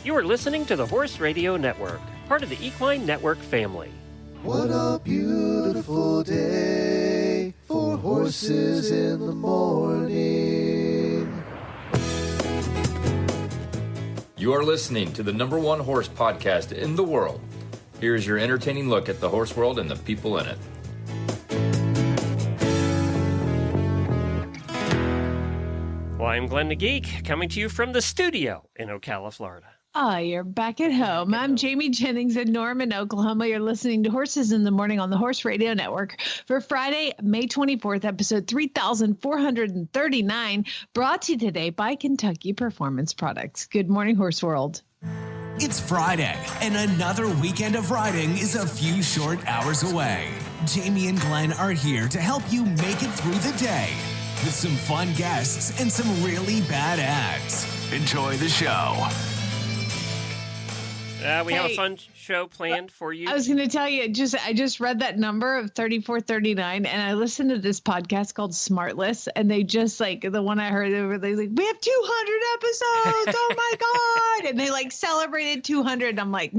You are listening to the Horse Radio Network, part of the Equine Network family. What a beautiful day for horses in the morning. You are listening to the #1 horse podcast in the world. Here's your entertaining look at the horse world and the people in it. Well, I'm Glenn the Geek, coming to you from the studio in Ocala, Florida. Oh, you're back at home. I'm Jamie Jennings in Norman, Oklahoma. You're listening to Horses in the Morning on the Horse Radio Network for Friday, May 24th, episode 3439, brought to you today by Kentucky Performance Products. Good morning, Horse World. It's Friday, and another weekend of riding is a few short hours away. Jamie and Glenn are here to help you make it through the day with some fun guests and some really bad ads. Enjoy the show. We have a fun show planned for you. I was going to tell you, I just read that number of 3439, and I listened to this podcast called Smartless, and they just the one I heard, they were like, we have 200 episodes. Oh my God. And they celebrated 200. I'm like,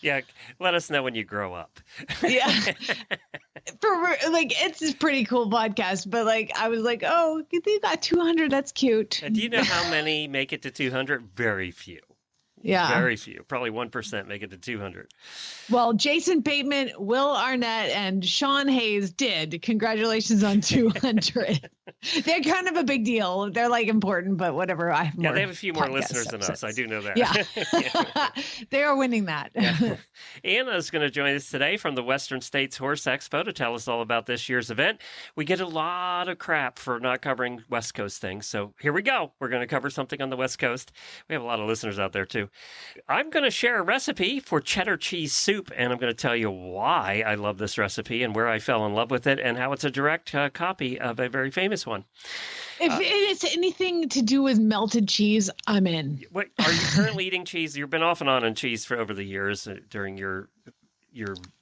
yeah. Let us know when you grow up. Yeah. It's a pretty cool podcast, but I was like, oh, you got 200. That's cute. Do you know how many make it to 200? Very few. Yeah. Very few. Probably 1% make it to 200. Well, Jason Bateman, Will Arnett, and Sean Hayes did. Congratulations on 200. They're kind of a big deal. They're important, but whatever. They have a few more listeners than us. I do know that. Yeah. They are winning that. Yeah. Anna's going to join us today from the Western States Horse Expo to tell us all about this year's event. We get a lot of crap for not covering West Coast things. So here we go. We're going to cover something on the West Coast. We have a lot of listeners out there too. I'm going to share a recipe for cheddar cheese soup, and I'm going to tell you why I love this recipe and where I fell in love with it and how it's a direct copy of a very famous one. If it's anything to do with melted cheese, I'm in. What, are you currently eating cheese? You've been off and on cheese for over the years during your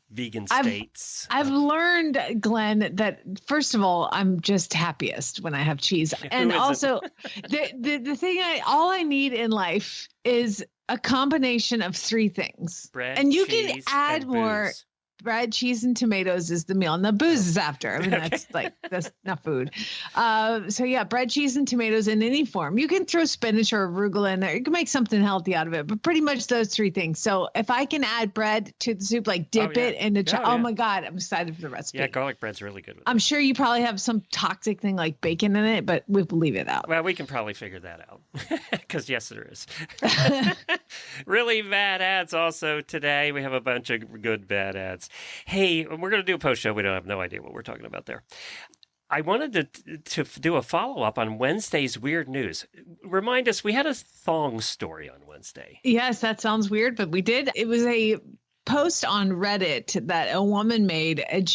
vegan states. I've learned, Glenn, that first of all, I'm just happiest when I have cheese. And also the thing all I need in life is a combination of three things. Bread, and you cheese, can add and more. booze. Bread, cheese, and tomatoes is the meal, and the booze is after. I mean, that's not food. So yeah, bread, cheese, and tomatoes in any form. You can throw spinach or arugula in there. You can make something healthy out of it, but pretty much those three things. So if I can add bread to the soup, dip it into, oh my God, I'm excited for the recipe. Yeah, garlic bread's really good with I'm it. sure you probably have some toxic thing like bacon in it, but we'll leave it out. Well, we can probably figure that out because yes, there is. Really bad ads also today. We have a bunch of good bad ads. Hey, we're going to do a post show. We don't have no idea what we're talking about there. I wanted to do a follow-up on Wednesday's weird news. Remind us, we had a thong story on Wednesday. Yes, that sounds weird, but we did. It was a post on Reddit that a woman made, and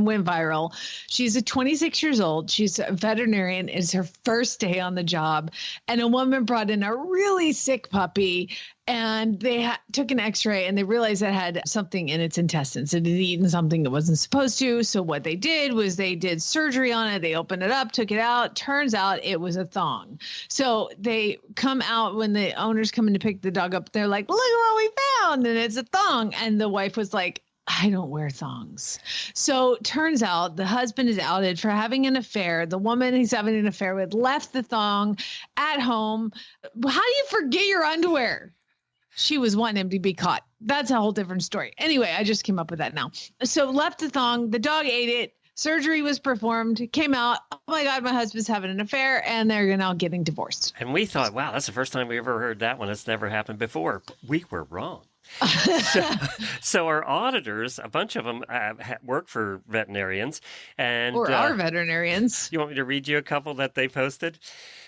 went viral. She's 26 years old. She's a veterinarian. It's her first day on the job. And a woman brought in a really sick puppy, and they took an x-ray, and they realized it had something in its intestines. It had eaten something it wasn't supposed to. So what they did was they did surgery on it. They opened it up, took it out. Turns out it was a thong. So they come out when the owners come in to pick the dog up. They're like, look at what we found. And it's a thong. And the wife was like, I don't wear thongs. So turns out the husband is outed for having an affair. The woman he's having an affair with left the thong at home. How do you forget your underwear? She was wanting him to be caught. That's a whole different story. Anyway, I just came up with that now. So left the thong. The dog ate it. Surgery was performed. Came out. Oh my God, my husband's having an affair, and they're now getting divorced. And we thought, wow, that's the first time we ever heard that one. It's never happened before. We were wrong. So our auditors, a bunch of them work for veterinarians. Or are veterinarians. You want me to read you a couple that they posted?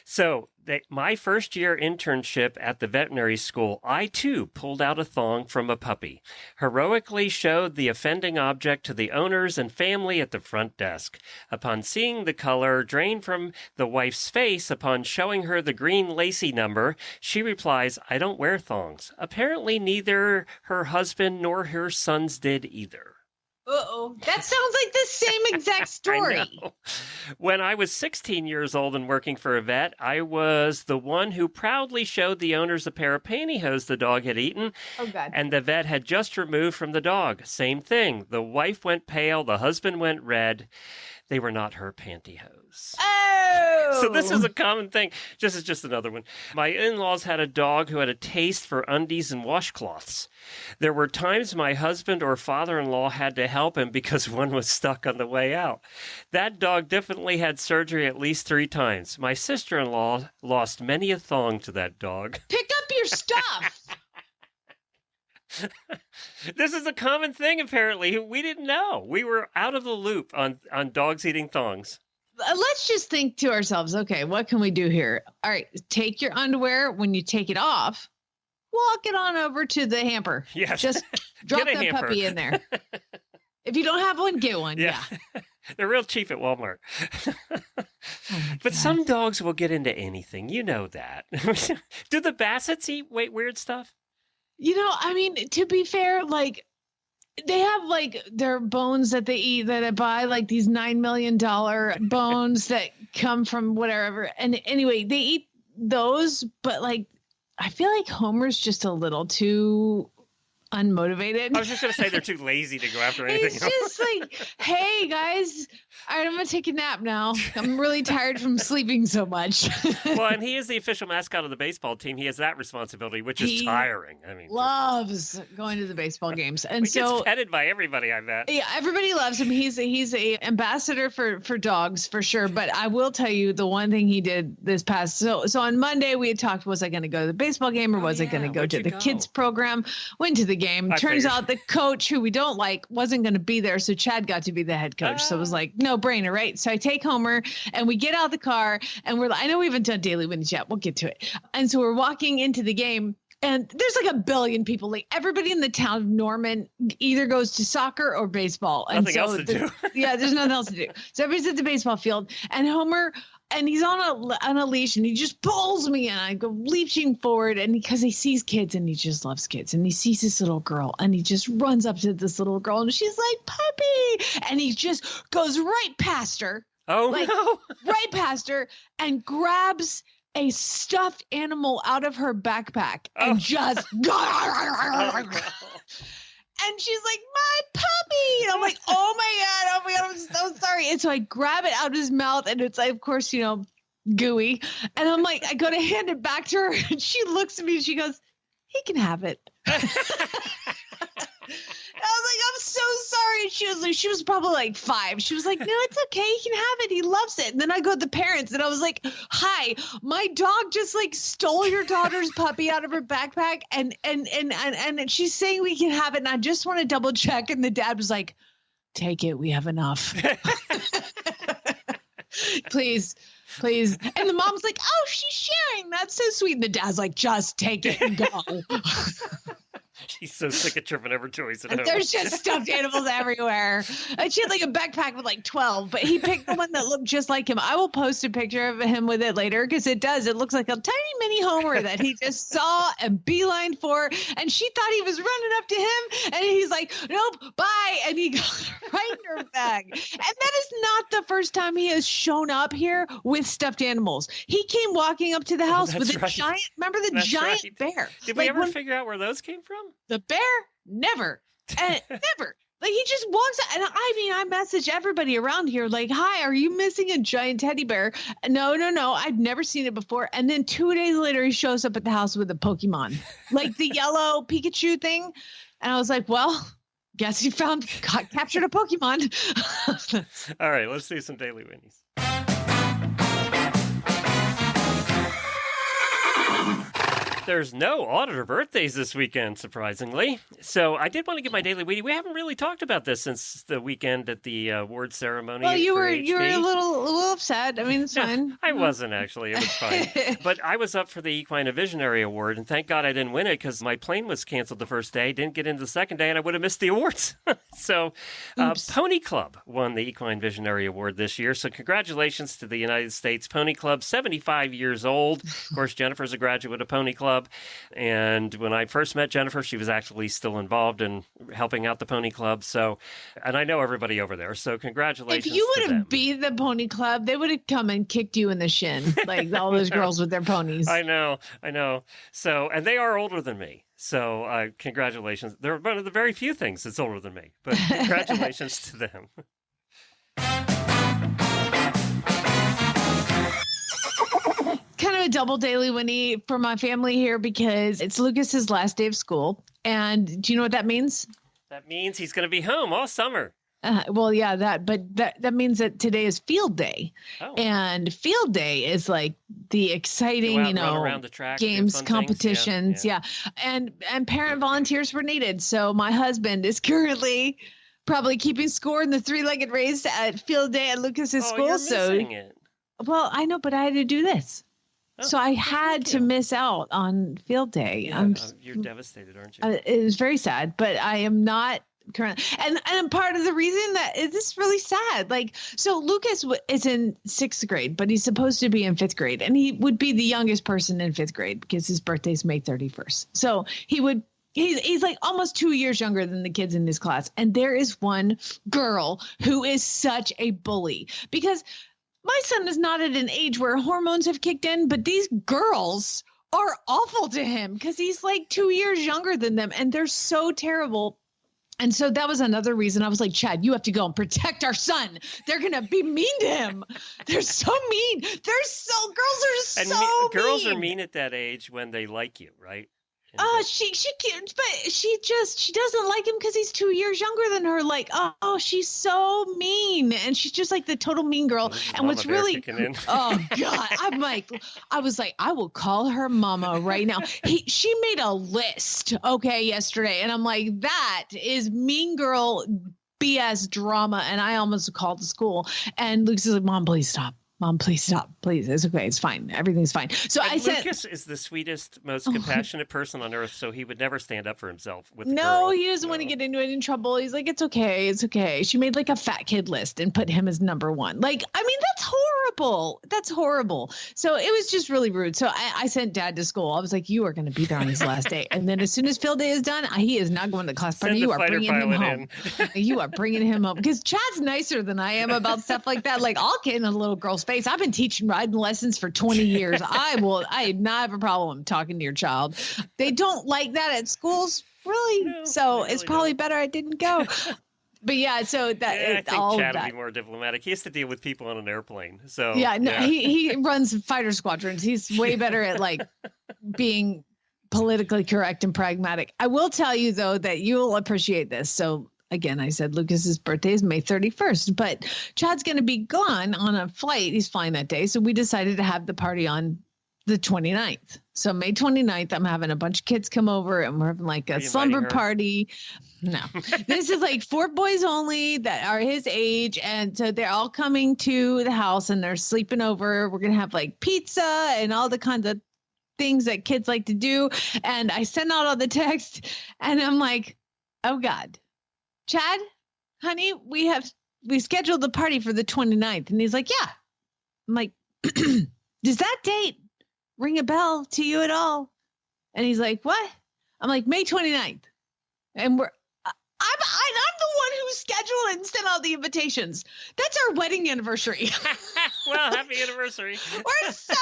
So my first year internship at the veterinary school, I too pulled out a thong from a puppy, heroically showed the offending object to the owners and family at the front desk. Upon seeing the color drain from the wife's face upon showing her the green lacy number, she replies, I don't wear thongs. Apparently neither her husband nor her sons did either. Uh-oh. That sounds like the same exact I story. know. When I was 16 years old and working for a vet, I was the one who proudly showed the owners a pair of pantyhose the dog had eaten, Oh, God. and the vet had just removed from the dog. Same thing. The wife went pale, the husband went red. They were not her pantyhose. Oh! So this is a common thing. This is just another one. My in-laws had a dog who had a taste for undies and washcloths. There were times my husband or father-in-law had to help him because one was stuck on the way out. That dog definitely had surgery at least 3 times. My sister-in-law lost many a thong to that dog. Pick up your stuff. This is a common thing, apparently. We didn't know. We were out of the loop on dogs eating thongs. Let's just think to ourselves, okay, what can we do here? All right, take your underwear. When you take it off, walk it on over to the hamper. Yes. Just drop Get a the hamper. puppy in there. If you don't have one, get one. Yeah. They're real cheap at Walmart. But some dogs will get into anything. You know that. Do the Bassets eat weird stuff? You know, I mean, to be fair, like they have like their bones that they eat that I buy, like these $9 million bones that come from whatever. And anyway, they eat those, but like I feel like Homer's just a little too unmotivated. I was just going to say they're too lazy to go after anything It's else. just like, hey guys, all right, I'm gonna take a nap now. I'm really tired from sleeping so much. Well, and he is the official mascot of the baseball team. He has that responsibility, which is He tiring. I mean, Loves going to the baseball games, and he so gets petted by everybody, I bet. yeah, everybody loves him. He's a ambassador for dogs for sure. But I will tell you the one thing he did this past. So on Monday we had talked. Was I going to go to the baseball game or was I going to go Where'd to you the go? kids program? Went to the game. I Turns figured. out the coach who we don't like wasn't going to be there, so Chad got to be the head coach. So it was like no brainer, right? So I take Homer and we get out of the car and I know we haven't done Daily Whinnies yet. We'll get to it. And so we're walking into the game. And there's like a billion people. Like everybody in the town of Norman either goes to soccer or baseball. And Nothing else to do. Yeah, there's nothing else to do. So everybody's at the baseball field, and Homer, and he's on a leash, and he just pulls me, and I go leaping forward, and because he sees kids, and he just loves kids, and he sees this little girl, and he just runs up to this little girl, and she's like, "Puppy," and he just goes right past her, Oh, like, no. right past her, and grabs a stuffed animal out of her backpack and just Oh, no. and she's like, "My puppy." And I'm like, oh my God, I'm so sorry. And so I grab it out of his mouth, and it's like, of course, gooey. And I'm like, I go to hand it back to her, and she looks at me and she goes, "He can have it." I was like, "I'm so sorry." And she was probably like 5. She was like, "No, it's okay. He can have it. He loves it." And then I go to the parents, and I was like, "Hi, my dog just like stole your daughter's puppy out of her backpack, and she's saying we can have it. And I just want to double check." And the dad was like, "Take it. We have enough." Please. And the mom's like, "Oh, she's sharing. That's so sweet." And the dad's like, "Just take it and go." She's so sick of tripping over toys at home. There's just stuffed animals everywhere. And she had like a backpack with like 12, but he picked the one that looked just like him. I will post a picture of him with it later because it does. It looks like a tiny mini Homer that he just saw and beelined for. And she thought he was running up to him. And he's like, "Nope, bye." And he got right in her bag. And that is not the first time he has shown up here with stuffed animals. He came walking up to the house with a giant, remember the That's giant right. bear? Did we ever when- figure out where those came from? The bear? Never. And never. Like he just walks out. And I mean, I message everybody around here like, "Hi, are you missing a giant teddy bear?" No. I've never seen it before. And then 2 days later, he shows up at the house with a Pokemon, like the yellow Pikachu thing. And I was like, well, guess he captured a Pokemon. All right, let's do some Daily Whinnies. There's no Auditor birthdays this weekend, surprisingly. So I did want to give my Daily Whinnie. We haven't really talked about this since the weekend at the award ceremony. Well, you for were HP. a little yourself sad. I mean, it's fine. I wasn't actually. It was fine. But I was up for the Equine Visionary Award, and thank God I didn't win it because my plane was canceled the first day, didn't get into the second day, and I would have missed the awards. So Pony Club won the Equine Visionary Award this year. So congratulations to the United States Pony Club, 75 years old. Of course, Jennifer's a graduate of Pony Club. And when I first met Jennifer, she was actually still involved in helping out the Pony Club. So, and I know everybody over there. So congratulations If you to would them. have beat the Pony Club, they would have come and kicked you in the shin, like all those girls with their ponies. I know. So, and they are older than me. So, congratulations. They're one of the very few things that's older than me, but congratulations to them. Kind of a double daily Winnie for my family here because it's Lucas's last day of school. And do you know what that means? That means he's going to be home all summer. Well, yeah, that means that today is field day. Oh. And field day is like the exciting, Go out and run around the track, do games, fun things. competitions. Yeah. And parent volunteers were needed. So my husband is currently probably keeping score in the 3-legged race at field day at Lucas's school. You're missing it. Well, I know, but I had to do this. So I had to miss out on field day. Yeah, you're devastated, aren't you? It was very sad, but I am not currently. And part of the reason that is this really sad. Like, so Lucas is in 6th grade, but he's supposed to be in 5th grade. And he would be the youngest person in 5th grade because his birthday's May 31st. So he's like almost 2 years younger than the kids in his class. And there is one girl who is such a bully because my son is not at an age where hormones have kicked in, but these girls are awful to him because he's like 2 years younger than them and they're so terrible. And so that was another reason I was like, Chad, you have to go and protect our son. They're going to be mean to him. They're so mean. Girls are mean at that age when they like you, right? She can't, but she doesn't like him because he's 2 years younger than her. Like, oh, she's so mean, and she's just like the total mean girl. And what's really, oh God, I was like, I will call her mama right now. She made a list, yesterday, and I'm like, that is mean girl BS drama, and I almost called the school. And Luke's like, Mom, please stop. Mom, please stop. Please. It's okay. It's fine. Everything's fine. So and I said, Lucas is the sweetest, most compassionate person on earth. So he would never stand up for himself with the no, girl. he doesn't want to get into it in trouble. He's like, it's okay. It's okay. She made like a fat kid list and put him as number 1. Like, I mean, that's horrible. That's horrible. So it was just really rude. So I sent Dad to school. I was like, you are going to be there on his last day. And then as soon as field day is done, he is not going to the class party. You are bringing him home. You are bringing him home because Chad's nicer than I am about stuff like that. Like, I'll get in a little girl's face. I've been teaching riding lessons for 20 years. I not have a problem talking to your child. They don't like that at schools, really. No, so really it's probably better I didn't go. But yeah, so that I think all Chad that. would be more diplomatic. He has to deal with people on an airplane. So he runs fighter squadrons. He's way better at like being politically correct and pragmatic. I will tell you though that you'll appreciate this. So again, I said Lucas's birthday is May 31st, but Chad's going to be gone on a flight. He's flying that day. So we decided to have the party on the 29th. So May 29th, I'm having a bunch of kids come over and we're having like a slumber party. No, this is like 4 boys only that are his age. And so they're all coming to the house and they're sleeping over. We're going to have like pizza and all the kinds of things that kids like to do. And I sent out all the text and I'm like, oh God. Chad, honey, we scheduled the party for the 29th. And he's like, yeah. I'm like, does that date ring a bell to you at all? And he's like, what? I'm like, May 29th. And I'm the one who scheduled and sent out the invitations. That's our wedding anniversary. Well, happy anniversary. We're so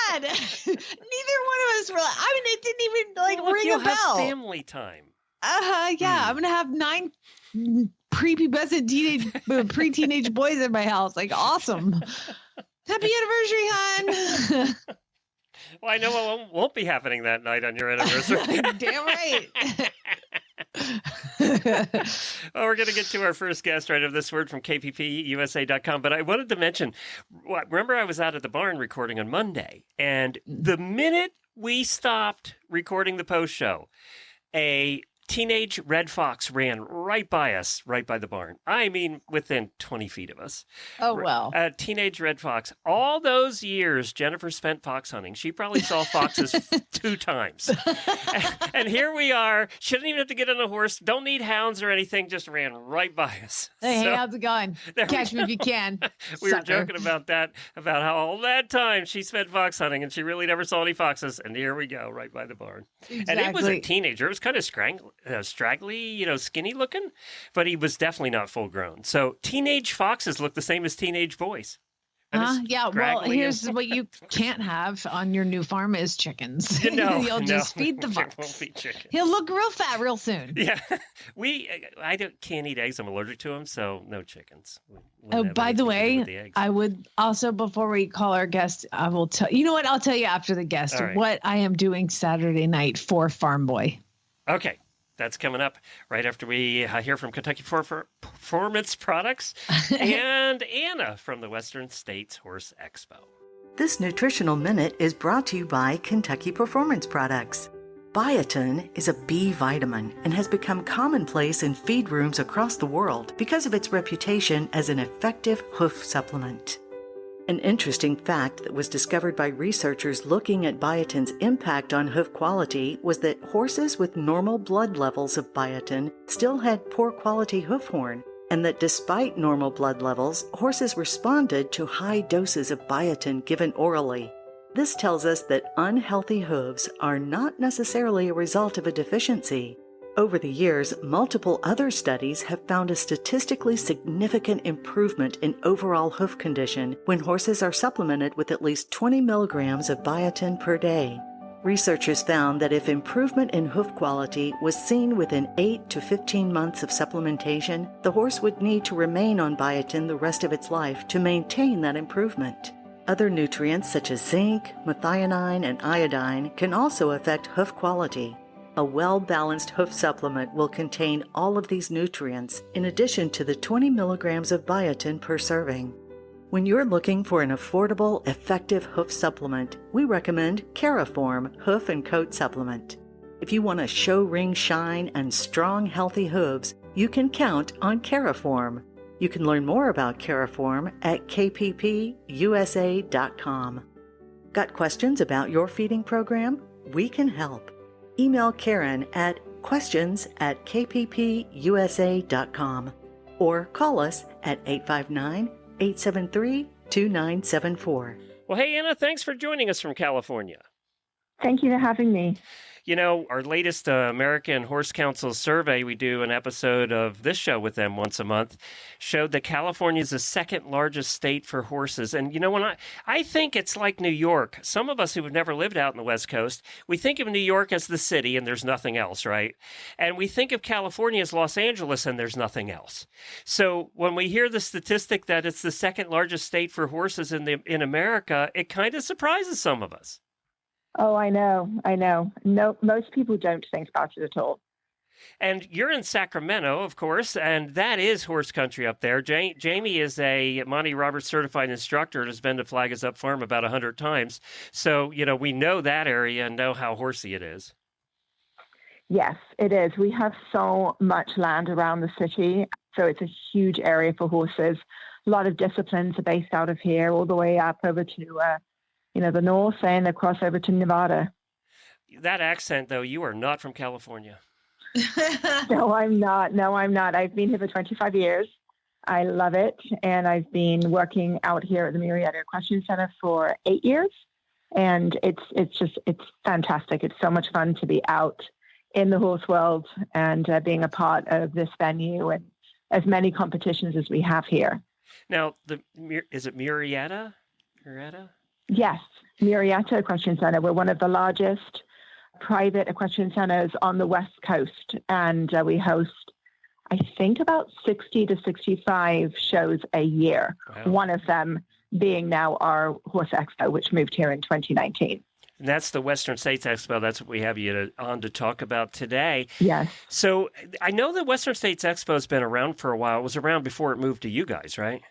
bad. Neither one of us were like, I mean, it didn't even ring a bell. Have family time. Yeah. I'm going to have 9 prepubescent pre-teenage boys in my house. Like, awesome. Happy anniversary, hon. Well, I know what won't be happening that night on your anniversary. Damn right. Well, we're going to get to our first guest right of this word from kppusa.com. But I wanted to mention, remember I was out at the barn recording on Monday, and the minute we stopped recording the post show, a teenage red fox ran right by us, right by the barn. I mean, within 20 feet of us. Oh, well. A teenage red fox. All those years Jennifer spent fox hunting, she probably saw foxes 2 times. And here we are. She didn't even have to get on a horse. Don't need hounds or anything. Just ran right by us. Hey, So, how's it going? Catch me if you can. we were sucker. joking about that, about how all that time she spent fox hunting and she really never saw any foxes. And here we go, right by the barn. And he was a Exactly. teenager. It was kind of straggly, skinny looking, but he was definitely not full grown. So teenage foxes look the same as teenage boys. Yeah, well, scraggly here's what you can't have on your new farm is chickens. No, You'll just no, feed the it fox. won't be chicken. He'll look real fat real soon. Yeah, I can't eat eggs. I'm allergic to them, so no chickens. We wouldn't Oh, have by the anything to do way, with the eggs. I would also, before we call our guest, I will tell you know what? I'll tell you after the guest All right. what I am doing Saturday night for Farm Boy. Okay, that's coming up right after we hear from Kentucky Performance Products and Anna from the Western States Horse Expo. This nutritional minute is brought to you by Kentucky Performance Products. Biotin is a B vitamin and has become commonplace in feed rooms across the world because of its reputation as an effective hoof supplement. An interesting fact that was discovered by researchers looking at biotin's impact on hoof quality was that horses with normal blood levels of biotin still had poor quality hoof horn, and that despite normal blood levels, horses responded to high doses of biotin given orally. This tells us that unhealthy hooves are not necessarily a result of a deficiency. Over the years, multiple other studies have found a statistically significant improvement in overall hoof condition when horses are supplemented with at least 20 milligrams of biotin per day. Researchers found that if improvement in hoof quality was seen within 8 to 15 months of supplementation, the horse would need to remain on biotin the rest of its life to maintain that improvement. Other nutrients such as zinc, methionine, and iodine can also affect hoof quality. A well-balanced hoof supplement will contain all of these nutrients in addition to the 20 milligrams of biotin per serving. When you're looking for an affordable, effective hoof supplement, we recommend Caraform Hoof and Coat Supplement. If you want a show ring shine and strong, healthy hooves, you can count on Caraform. You can learn more about Caraform at kppusa.com. Got questions about your feeding program? We can help. Email Karen at questions@kppusa.com or call us at 859-873-2974. Well, hey, Anna, thanks for joining us from California. Thank you for having me. You know, our latest American Horse Council survey, we do an episode of this show with them once a month, showed that California is the second largest state for horses. And, you know, when I think it's like New York. Some of us who have never lived out in the West Coast, we think of New York as the city and there's nothing else, right? And we think of California as Los Angeles and there's nothing else. So when we hear the statistic that it's the second largest state for horses in America, it kind of surprises some of us. Oh, I know. No, most people don't think about it at all. And you're in Sacramento, of course, and that is horse country up there. Jamie is a Monty Roberts certified instructor and has been to Flag Is Up Farm about 100 times. So, you know, we know that area and know how horsey it is. Yes, it is. We have so much land around the city, so it's a huge area for horses. A lot of disciplines are based out of here, all the way up over to the north and across over to Nevada. That accent, though, you are not from California. No, I'm not. I've been here for 25 years. I love it. And I've been working out here at the Marietta Equestrian Center for 8 years. And it's fantastic. It's so much fun to be out in the horse world and being a part of this venue and as many competitions as we have here. Now, is it Marietta? Yes, Marietta Equestrian Center. We're one of the largest private equestrian centers on the West Coast, and we host, I think, about 60 to 65 shows a year. Wow. One of them being now our Horse Expo, which moved here in 2019. And that's the Western States Expo. That's what we have you on to talk about today. Yes. So I know the Western States Expo has been around for a while. It was around before it moved to you guys, right?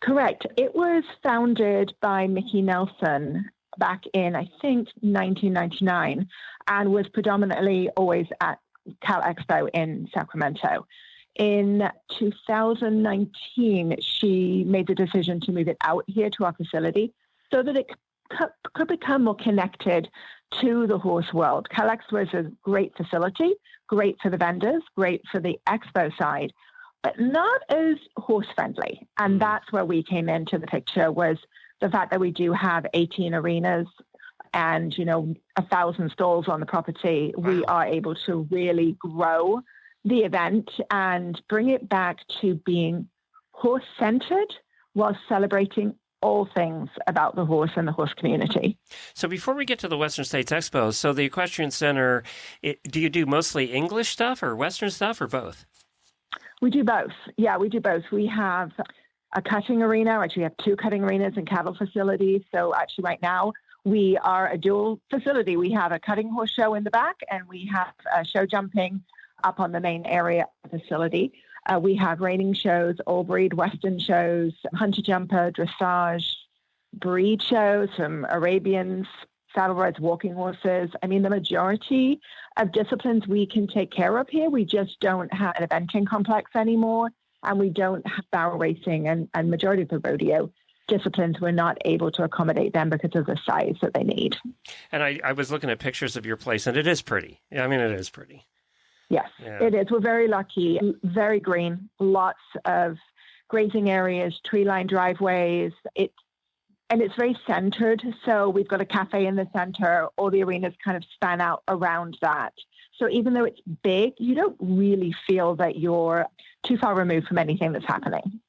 Correct. It was founded by Mickey Nelson back in, I think, 1999, and was predominantly always at Cal Expo in Sacramento. In 2019, she made the decision to move it out here to our facility so that it could become more connected to the horse world. Cal Expo is a great facility, great for the vendors, great for the expo side, but not as horse friendly. And that's where we came into the picture, was the fact that we do have 18 arenas and, 1,000 stalls on the property. Wow. We are able to really grow the event and bring it back to being horse-centered while celebrating all things about the horse and the horse community. So before we get to the Western States Expo, so the Equestrian Center, do you do mostly English stuff or Western stuff or both? We do both. Yeah, we do both. We have a cutting arena. Actually, we have 2 cutting arenas and cattle facilities. So actually right now, we are a dual facility. We have a cutting horse show in the back, and we have show jumping up on the main area of the facility. We have reining shows, all breed Western shows, hunter jumper, dressage, breed shows from Arabians, saddlebreds, walking horses. I mean, the majority of disciplines we can take care of here. We just don't have an eventing complex anymore, and we don't have barrel racing and majority of the rodeo disciplines. We're not able to accommodate them because of the size that they need. And I was looking at pictures of your place, and it is pretty. I mean, it is pretty. Yes, yeah. It is. We're very lucky, very green, lots of grazing areas, tree-lined driveways. It's very centered. So we've got a cafe in the center. All the arenas kind of span out around that. So even though it's big, you don't really feel that you're too far removed from anything that's happening.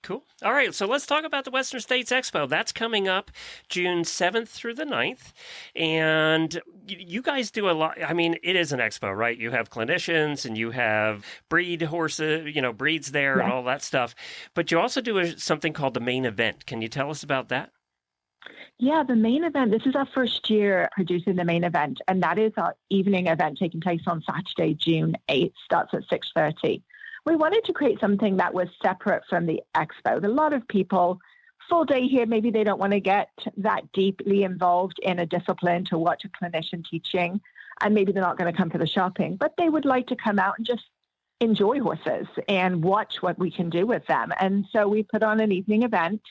Cool. All right, so let's talk about the Western States Expo. That's coming up June 7th through the 9th. And you guys do a lot. I mean, it is an expo, right? You have clinicians and you have breed horses, breeds there, yeah, and all that stuff. But you also do something called the main event. Can you tell us about that? Yeah, the main event, this is our first year producing the main event. And that is our evening event taking place on Saturday, June 8th, starts at 6:30. We wanted to create something that was separate from the expo. A lot of people, full day here, maybe they don't want to get that deeply involved in a discipline to watch a clinician teaching, and maybe they're not going to come for the shopping, but they would like to come out and just enjoy horses and watch what we can do with them. And so we put on an evening event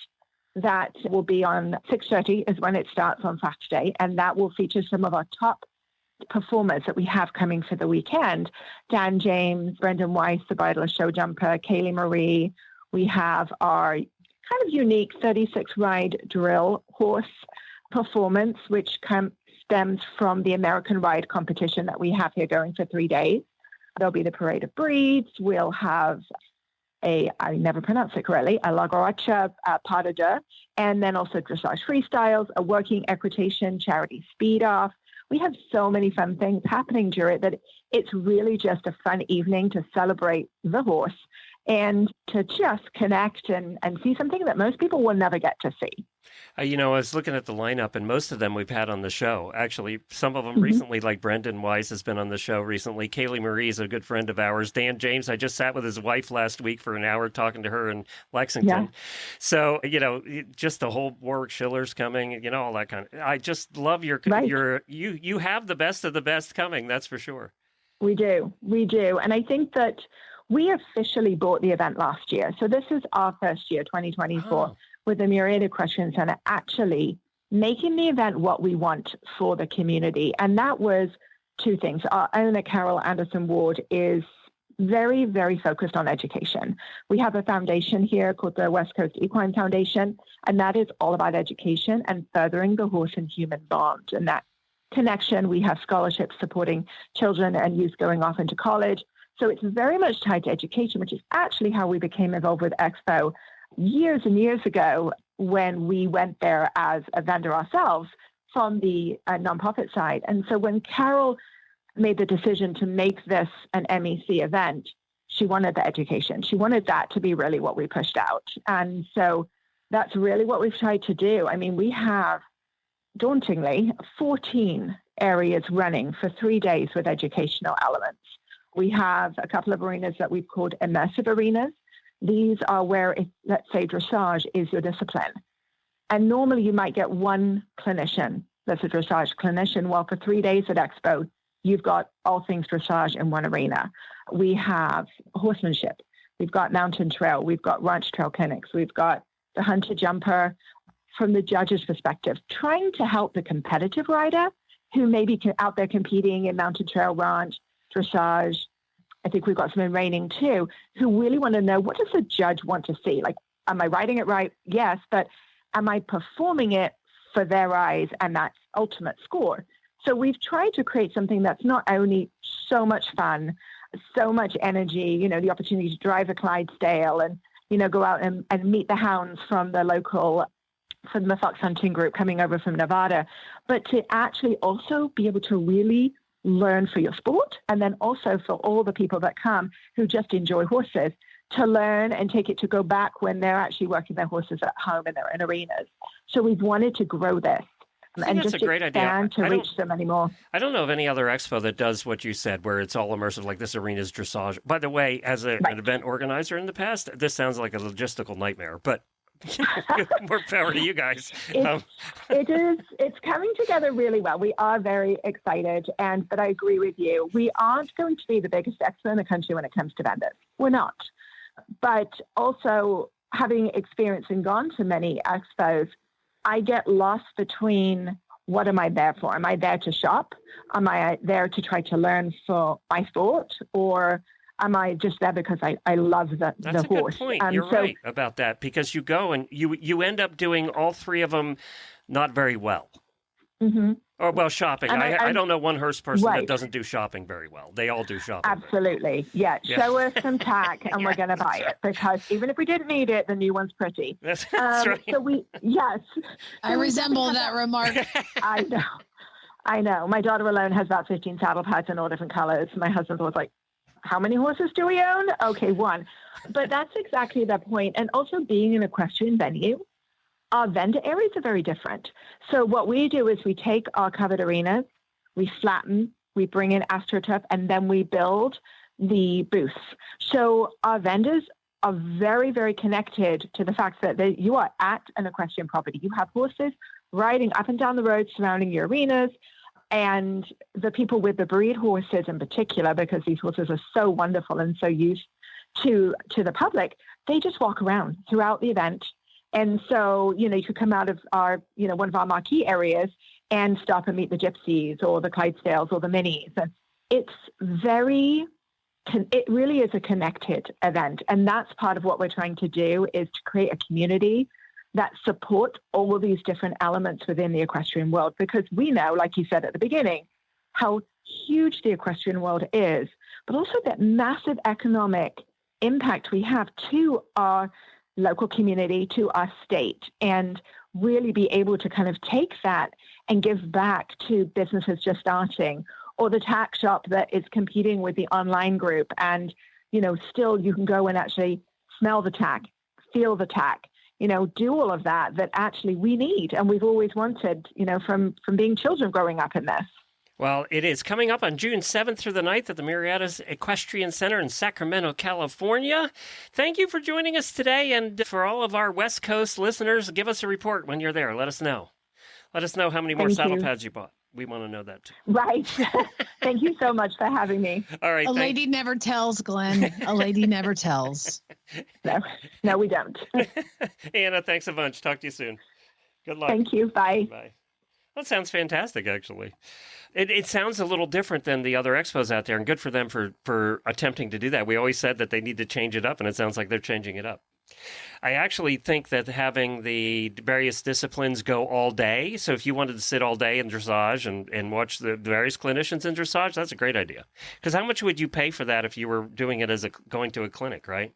that will be on 6:30 is when it starts on Saturday, and that will feature some of our top performers that we have coming for the weekend. Dan James, Brendan Weiss, the bridle show jumper, Kaylee Marie. We have our kind of unique 36 ride drill horse performance, which stems from the American Ride competition that we have here going for 3 days. There'll be the parade of breeds. We'll have I never pronounce it correctly, a La Garacha pas de deux, and then also dressage freestyles, a working equitation, charity speed off. We have so many fun things happening during it that it's really just a fun evening to celebrate the horse and to just connect and see something that most people will never get to see. I was looking at the lineup, and most of them we've had on the show. Actually, some of them recently, like Brendan Weiss has been on the show recently. Kaylee Marie is a good friend of ours. Dan James, I just sat with his wife last week for an hour talking to her in Lexington. Yeah. So, just the whole Warwick Schiller's coming, all that kind of. I just love you have the best of the best coming, that's for sure. We do. And I think that we officially bought the event last year. So this is our first year, 2024. With the Myriad Equestrian Center actually making the event what we want for the community. And that was 2 things. Our owner, Carol Anderson Ward, is very, very focused on education. We have a foundation here called the West Coast Equine Foundation, and that is all about education and furthering the horse and human bond. And that connection, we have scholarships supporting children and youth going off into college. So it's very much tied to education, which is actually how we became involved with Expo years and years ago when we went there as a vendor ourselves from the nonprofit side. And so when Carol made the decision to make this an MEC event, she wanted the education. She wanted that to be really what we pushed out. And so that's really what we've tried to do. I mean, we have, dauntingly, 14 areas running for 3 days with educational elements. We have a couple of arenas that we've called immersive arenas. These are where, let's say dressage is your discipline. And normally you might get one clinician that's a dressage clinician. Well, for 3 days at Expo, you've got all things dressage in one arena. We have horsemanship. We've got mountain trail. We've got ranch trail clinics. We've got the hunter jumper from the judge's perspective, trying to help the competitive rider who may be out there competing in mountain trail, ranch, dressage. I think we've got some in reining too, who really want to know, what does the judge want to see? Like, am I riding it right? Yes, but am I performing it for their eyes and that ultimate score? So we've tried to create something that's not only so much fun, so much energy, the opportunity to drive a Clydesdale and, go out and meet the hounds from the local, from the fox hunting group coming over from Nevada, but to actually also be able to really learn for your sport. And then also for all the people that come who just enjoy horses, to learn and take it to go back when they're actually working their horses at home and they're in arenas. So we've wanted to grow this. And that's just a great idea. To reach so many more. I don't know of any other expo that does what you said, where it's all immersive, like this arena's dressage. By the way, as an event organizer in the past, this sounds like a logistical nightmare, but more power to you guys. It is. It's coming together really well. We are very excited, but I agree with you. We aren't going to be the biggest expo in the country when it comes to vendors. We're not. But also, having experience and gone to many expos, I get lost between, what am I there for? Am I there to shop? Am I there to try to learn for my sport? Or am I just there because I love the horse? That's a good point. You're right about that, because you go and you end up doing all three of them not very well. Mm-hmm. Or, well, shopping. I don't know one horse person right. that doesn't do shopping very well. They all do shopping. Absolutely. Yeah. Show us some tack and we're going to buy it, because even if we didn't need it, the new one's pretty. That's right. So yes. I resemble that remark. I know. My daughter alone has about 15 saddle pads in all different colors. My husband's always like, how many horses do we own? Okay, one. But that's exactly the point. And also, being an equestrian venue, our vendor areas are very different. So what we do is we take our covered arenas, we flatten, we bring in AstroTurf, and then we build the booths. So our vendors are very, very connected to the fact that you are at an equestrian property. You have horses riding up and down the road surrounding your arenas. And the people with the breed horses in particular, because these horses are so wonderful and so used to the public, they just walk around throughout the event. And so, you could come out of our, one of our marquee areas and stop and meet the gypsies or the Clydesdales or the minis. And it really is a connected event. And that's part of what we're trying to do, is to create a community that support all of these different elements within the equestrian world. Because we know, like you said at the beginning, how huge the equestrian world is, but also that massive economic impact we have to our local community, to our state, and really be able to kind of take that and give back to businesses just starting, or the tack shop that is competing with the online group. And, still you can go and actually smell the tack, feel the tack, do all of that actually we need. And we've always wanted, from being children growing up in this. Well, it is coming up on June 7th through the 9th at the Murrieta's Equestrian Center in Sacramento, California. Thank you for joining us today. And for all of our West Coast listeners, give us a report when you're there. Let us know. Let us know how many more saddle pads you bought. We want to know that too. Right. Thank you so much for having me. All right. A lady never tells, Glenn. A lady never tells. No, we don't. Anna, thanks a bunch. Talk to you soon. Good luck. Thank you. Bye. Bye. That sounds fantastic, actually. It sounds a little different than the other expos out there, and good for them for attempting to do that. We always said that they need to change it up, and it sounds like they're changing it up. I actually think that having the various disciplines go all day, so if you wanted to sit all day in dressage and watch the various clinicians in dressage, that's a great idea. Because how much would you pay for that if you were doing it as going to a clinic, right?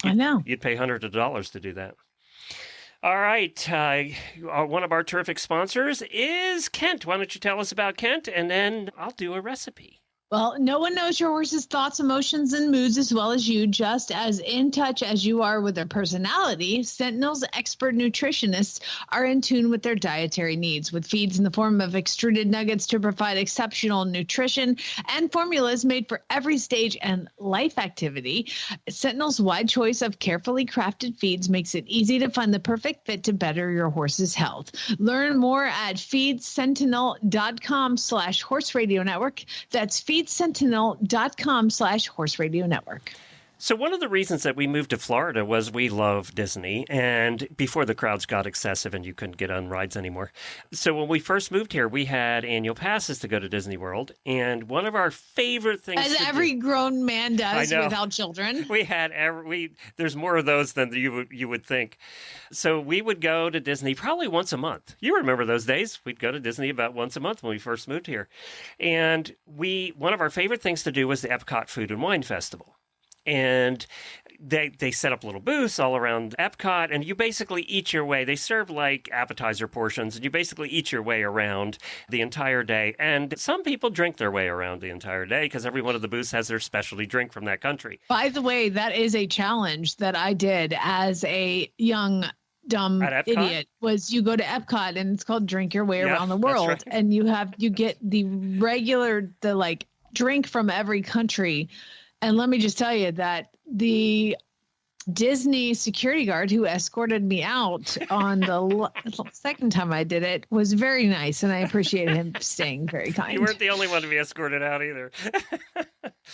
I know. You'd pay hundreds of dollars to do that. All right. One of our terrific sponsors is Kent. Why don't you tell us about Kent, and then I'll do a recipe. Well, no one knows your horse's thoughts, emotions, and moods as well as you. Just as in touch as you are with their personality, Sentinel's expert nutritionists are in tune with their dietary needs, with feeds in the form of extruded nuggets to provide exceptional nutrition and formulas made for every stage and life activity. Sentinel's wide choice of carefully crafted feeds makes it easy to find the perfect fit to better your horse's health. Learn more at feedsentinel.com/horse radio network. That's feedsentinel.com/horse radio network. So one of the reasons that we moved to Florida was we love Disney, and before the crowds got excessive and you couldn't get on rides anymore. So when we first moved here, we had annual passes to go to Disney World, and one of our favorite things As every grown man does I know. without children. We had there's more of those than you would think. So we would go to Disney probably once a month. You remember those days? We'd go to Disney about once a month when we first moved here. And one of our favorite things to do was the Epcot Food and Wine Festival. And they set up little booths all around Epcot, and you basically eat your way. They serve like appetizer portions, and you basically eat your way around the entire day. And some people drink their way around the entire day because every one of the booths has their specialty drink from that country. By the way, that is a challenge that I did as a young dumb idiot. Was you go to Epcot and it's called Drink Your Way Around the World, right. and you get the drink from every country. And let me just tell you that the Disney security guard who escorted me out on the second time I did it was very nice, and I appreciated him staying very kind. You weren't the only one to be escorted out either.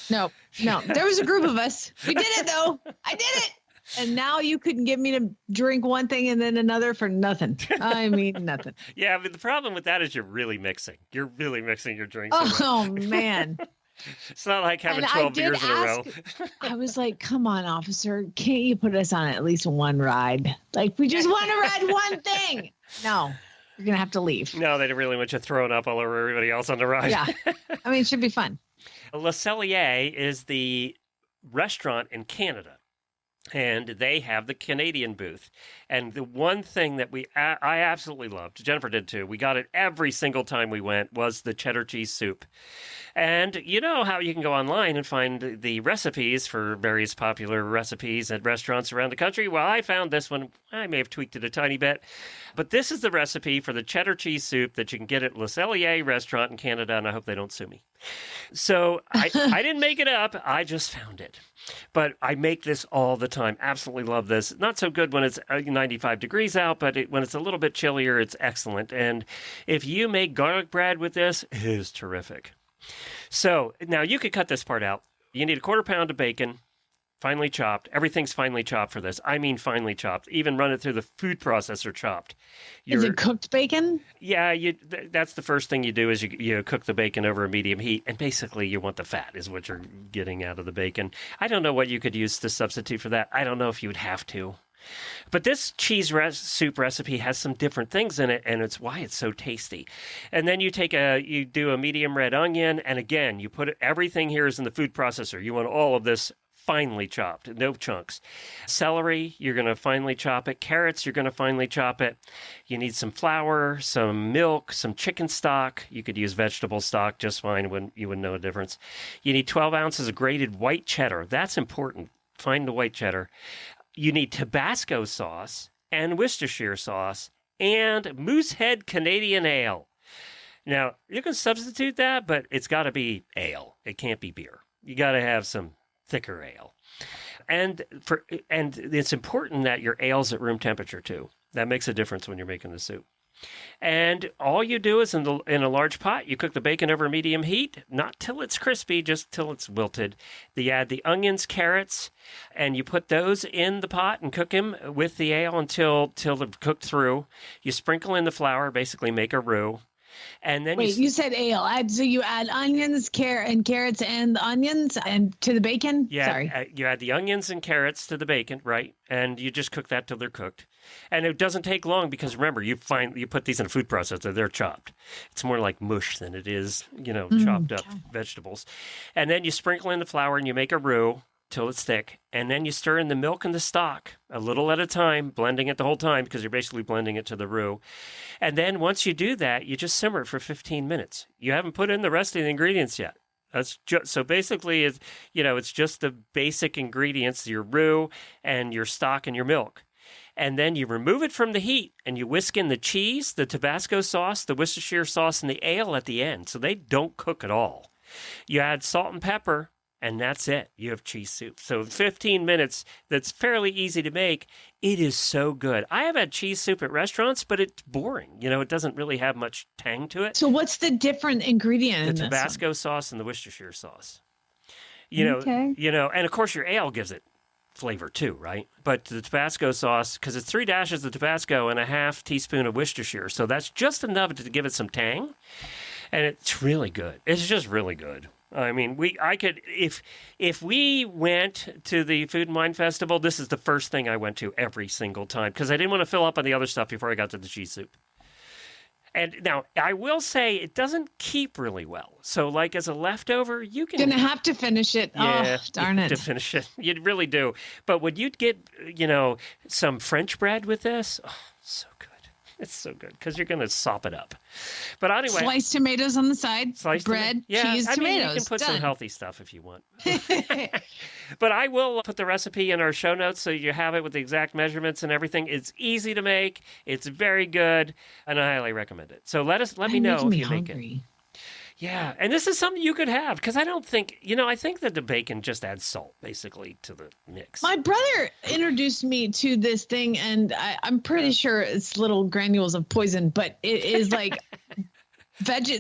No. There was a group of us. We did it, though. I did it. And now you couldn't get me to drink one thing and then another for nothing. I mean, nothing. Yeah, but the problem with that is you're really mixing. You're really mixing your drinks. Oh, man. It's not like having 12 beers in a row. I was like, come on, officer. Can't you put us on at least one ride? Like, we just want to ride one thing. No, you're going to have to leave. No, they really want you throwing up all over everybody else on the ride. Yeah. I mean, it should be fun. Le Cellier is the restaurant in Canada, and they have the Canadian booth. And the one thing that I absolutely loved, Jennifer did too, we got it every single time we went, was the cheddar cheese soup. And you know how you can go online and find the recipes for various popular recipes at restaurants around the country? Well, I found this one. I may have tweaked it a tiny bit. But this is the recipe for the cheddar cheese soup that you can get at Le Cellier restaurant in Canada, and I hope they don't sue me. So I didn't make it up. I just found it. But I make this all the time. Absolutely love this. Not so good when it's 95 degrees out, but when it's a little bit chillier, it's excellent. And if you make garlic bread with this, it is terrific. So now you could cut this part out. You need a 1/4 pound of bacon, finely chopped. Everything's finely chopped for this. I mean finely chopped. Even run it through the food processor chopped. Is it cooked bacon? Yeah, that's the first thing you do is you cook the bacon over a medium heat. And basically you want the fat is what you're getting out of the bacon. I don't know what you could use to substitute for that. I don't know if you would have to. But this cheese soup recipe has some different things in it, and it's why it's so tasty. And then you do a medium red onion, and again, you put everything here is in the food processor. You want all of this finely chopped, no chunks. Celery, you're going to finely chop it. Carrots, you're going to finely chop it. You need some flour, some milk, some chicken stock. You could use vegetable stock just fine. You wouldn't know a difference. You need 12 ounces of grated white cheddar. That's important. Find the white cheddar. You need Tabasco sauce and Worcestershire sauce and Moosehead Canadian Ale. Now, you can substitute that, but it's got to be ale. It can't be beer. You got to have some thicker ale. And it's important that your ale's at room temperature too. That makes a difference when you're making the soup. And all you do is in a large pot, you cook the bacon over medium heat, not till it's crispy, just till it's wilted. You add the onions, carrots, and you put those in the pot and cook them with the ale until they're cooked through. You sprinkle in the flour, basically make a roux. And then you said ale. So you add onions, carrots, and the onions and to the bacon? Yeah, sorry. You add the onions and carrots to the bacon, right? And you just cook that till they're cooked. And it doesn't take long because remember, you put these in a food processor, they're chopped. It's more like mush than it is, chopped up vegetables. And then you sprinkle in the flour and you make a roux till it's thick. And then you stir in the milk and the stock a little at a time, blending it the whole time because you're basically blending it to the roux. And then once you do that, you just simmer it for 15 minutes. You haven't put in the rest of the ingredients yet. That's just so basically it's just the basic ingredients, your roux and your stock and your milk. And then you remove it from the heat and you whisk in the cheese, the Tabasco sauce, the Worcestershire sauce, and the ale at the end. So they don't cook at all. You add salt and pepper, and that's it. You have cheese soup. So 15 minutes, that's fairly easy to make. It is so good. I have had cheese soup at restaurants, but it's boring. It doesn't really have much tang to it. So what's the different ingredient in The this Tabasco sauce and the Worcestershire sauce. Okay. And of course your ale gives it flavor too, right? But the Tabasco sauce, because it's 3 dashes of Tabasco and a half teaspoon of Worcestershire. So that's just enough to give it some tang. And it's really good. It's just really good. I mean, if we went to the Food and Wine Festival, this is the first thing I went to every single time because I didn't want to fill up on the other stuff before I got to the cheese soup. And now I will say it doesn't keep really well. So like as a leftover, you can Gonna have to finish it. yeah, Oh, darn it. to finish it. You really do. But when you'd get, some French bread with this, oh, so good. It's so good because you're going to sop it up. But anyway. Sliced tomatoes on the side, bread, cheese, tomatoes. You can put some Done. healthy stuff if you want. But I will put the recipe in our show notes so you have it with the exact measurements and everything. It's easy to make. It's very good, and I highly recommend it. So let me know if you make it. Yeah, and this is something you could have because I don't think, I think that the bacon just adds salt basically to the mix. My brother introduced me to this thing, and I'm pretty sure it's little granules of poison, but it is like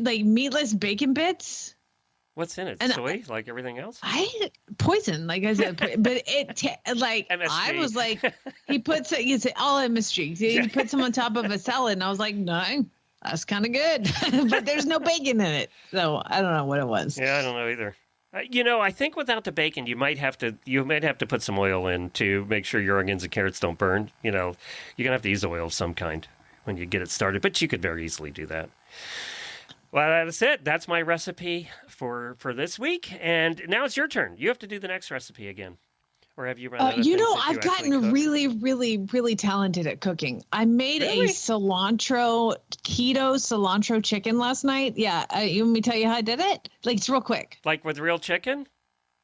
meatless bacon bits. What's in it? And soy, like everything else? Poison, like I said, but MSG. I was like, he puts it, you say all MSG. He puts them on top of a salad, and I was like, no. That's kind of good, but there's no bacon in it. So I don't know what it was. Yeah, I don't know either. I think without the bacon, you might have to put some oil in to make sure your onions and carrots don't burn. You're going to have to use oil of some kind when you get it started, but you could very easily do that. Well, that's it. That's my recipe for this week. And now it's your turn. You have to do the next recipe again. Or have you run out of things that you I've actually gotten cook? really, really, really talented at cooking. I made a keto cilantro chicken last night. Yeah. You want me to tell you how I did it? Like, it's real quick. Like with real chicken?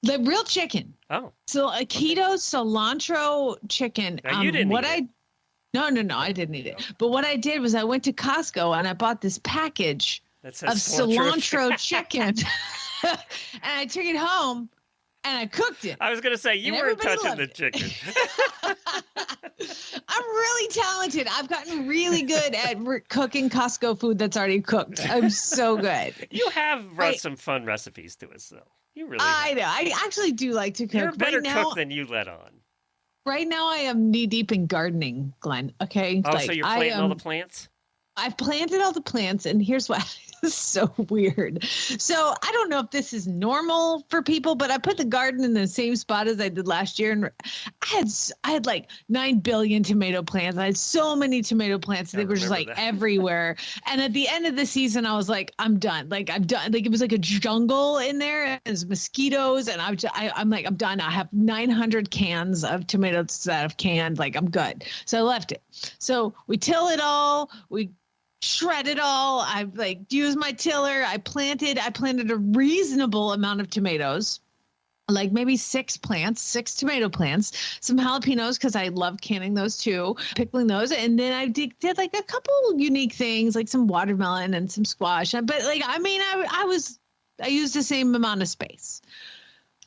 The real chicken. Oh. So a keto cilantro chicken. Now, you didn't eat it. No, I didn't eat it. But what I did was I went to Costco and I bought this package of cilantro chicken. And I took it home. And I cooked it. I was going to say, you weren't touching the chicken. I'm really talented. I've gotten really good at cooking Costco food that's already cooked. I'm so good. You have brought some fun recipes to us, though. You really have. I know. I actually do like to cook. You're a better cook than you let on. Right now, I am knee-deep in gardening, Glenn. Okay? Oh, so you're planting all the plants? I've planted all the plants, and here's what is so weird. So I don't know if this is normal for people, but I put the garden in the same spot as I did last year, and I had like 9 billion tomato plants. I had so many tomato plants. They were just like everywhere. And at the end of the season, I was like, I'm done. Like I'm done. Like it was like a jungle in there. There's mosquitoes, and I'm like, I'm done. I have 900 cans of tomatoes that I've canned. Like I'm good. So I left it. So we till it all. We shred it all. I used my tiller. I planted a reasonable amount of tomatoes, like maybe 6 tomato plants, some jalapenos, because I love canning those too, pickling those. And then I did like a couple unique things, like some watermelon and some squash. But like, I mean, I used the same amount of space.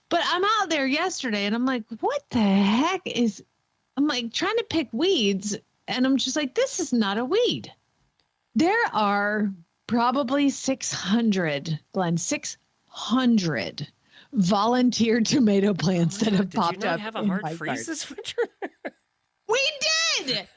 But I'm out there yesterday and I'm like, what the heck I'm like trying to pick weeds. And I'm just like, this is not a weed. There are probably 600 volunteer tomato plants that have popped up. Did you not have a hard freeze this winter? We did.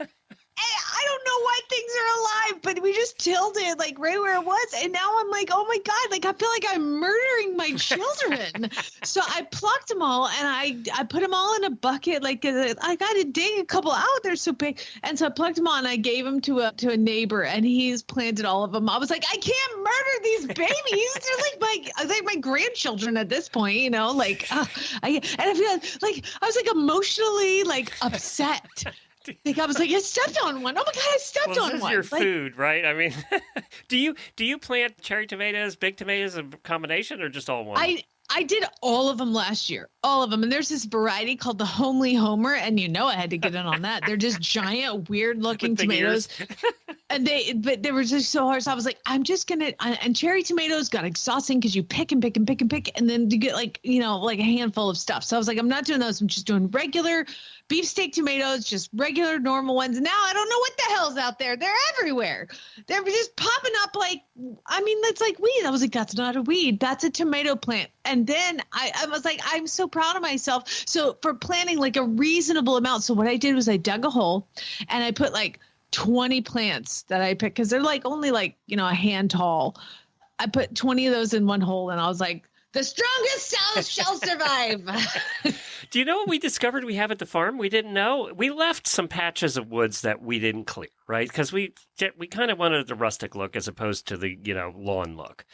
I don't know why things are alive, but we just tilled it like right where it was. And now I'm like, oh my God, like I feel like I'm murdering my children. So I plucked them all and I put them all in a bucket. Like I got to dig a couple out. They're so big. And so I plucked them all and I gave them to a neighbor and he's planted all of them. I was like, I can't murder these babies. They're like my grandchildren at this point, you know, like, I feel like I was like emotionally like upset. think I was like, I stepped on one. Oh my God, I stepped Well, on this is one. your Like, food, right? I mean, do you plant cherry tomatoes, big tomatoes, a combination, or just all one? I did all of them last year, all of them. And there's this variety called the Homely Homer. And I had to get in on that. They're just giant, weird looking With big tomatoes. And they were just so hard. So I was like, I'm just going to, and cherry tomatoes got exhausting because you pick and pick and pick and pick. And then you get like a handful of stuff. So I was like, I'm not doing those. I'm just doing regular beefsteak tomatoes, just regular normal ones. Now I don't know what the hell's out there. They're everywhere. They're just popping up that's like weed. I was like, that's not a weed. That's a tomato plant. And then I was like, I'm so proud of myself. So for planting like a reasonable amount. So what I did was I dug a hole and I put like 20 plants that I picked because they're like only a hand tall. I put 20 of those in one hole and I was like, the strongest cells shall survive. Do you know what we discovered we have at the farm? We didn't know. We left some patches of woods that we didn't clear, right? Because we kind of wanted the rustic look as opposed to the lawn look.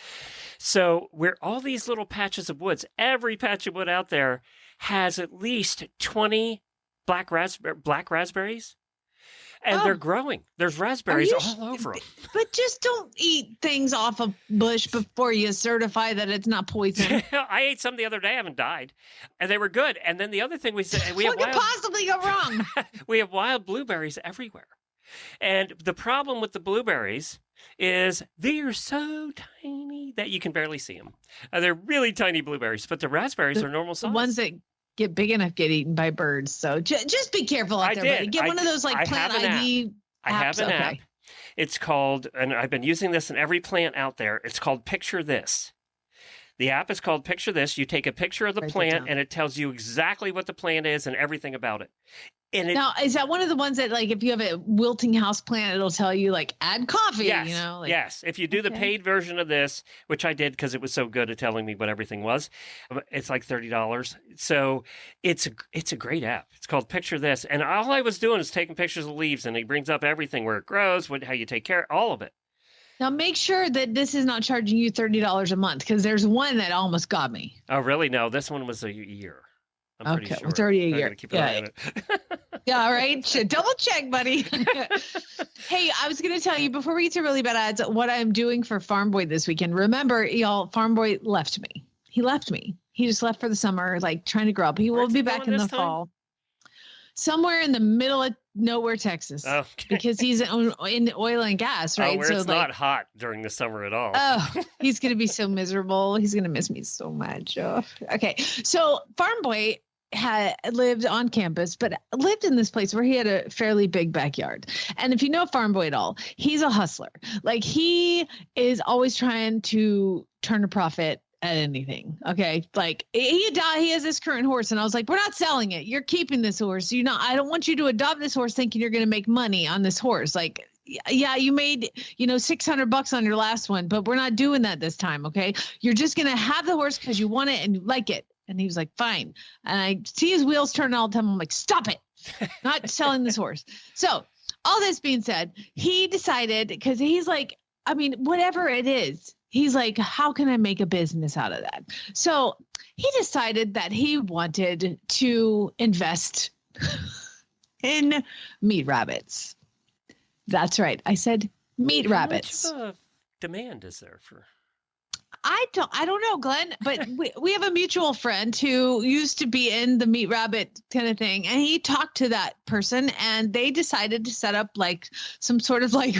So we're all these little patches of woods. Every patch of wood out there has at least 20 black raspberries. And they're growing. There's raspberries all over them. But just don't eat things off a bush before you certify that it's not poison. I ate some the other day. I haven't died. And they were good. And then the other thing what could possibly go wrong? We have wild blueberries everywhere. And the problem with the blueberries is they are so tiny that you can barely see them. They're really tiny blueberries, but the raspberries are normal size. The ones that get big enough get eaten by birds. So just be careful out there. Buddy. Get one of those plant ID apps. I have an app. It's called, and I've been using this in every plant out there. It's called Picture This. The app is called Picture This. You take a picture of the plant and it tells you exactly what the plant is and everything about it. Now, is that one of the ones that, like, if you have a wilting house plant, it'll tell you, like, add coffee, yes, Yes. If you do the paid version of this, which I did because it was so good at telling me what everything was, it's like $30. So it's a great app. It's called Picture This. And all I was doing is taking pictures of leaves, and it brings up everything, where it grows, how you take care, all of it. Now, make sure that this is not charging you $30 a month, because there's one that almost got me. Oh, really? No, this one was a year. I'm pretty sure. 30 a year. Keep an eye on it. Yeah, all right. Double check, buddy. Hey, I was going to tell you before we get to really bad ads, what I'm doing for Farm Boy this weekend. Remember, y'all, Farm Boy left me. He left me. He just left for the summer, like trying to grow up. He will be back in the fall. Somewhere in the middle of nowhere, Texas. Okay. Because he's in oil and gas, right? Where it's not hot during the summer at all. Oh, he's going to be so miserable. He's going to miss me so much. Oh. Okay. So Farm Boy had lived on campus, but lived in this place where he had a fairly big backyard. And if you know Farm Boy at all, he's a hustler. Like, he is always trying to turn a profit at anything. Okay. Like, he has this current horse, and I was like, we're not selling it. You're keeping this horse. I don't want you to adopt this horse thinking you're going to make money on this horse. Like, yeah, you made, $600 on your last one, but we're not doing that this time. Okay. You're just going to have the horse because you want it and you like it. And he was like, fine. And I see his wheels turn all the time. I'm like, stop it. Not selling this horse. So all this being said, he decided, because he's like, whatever it is, he's like, how can I make a business out of that? So he decided that he wanted to invest in meat rabbits. That's right. I said meat rabbits. How much of a demand is there for? I don't know, Glenn, but we have a mutual friend who used to be in the meat rabbit kind of thing. And he talked to that person, and they decided to set up like some sort of like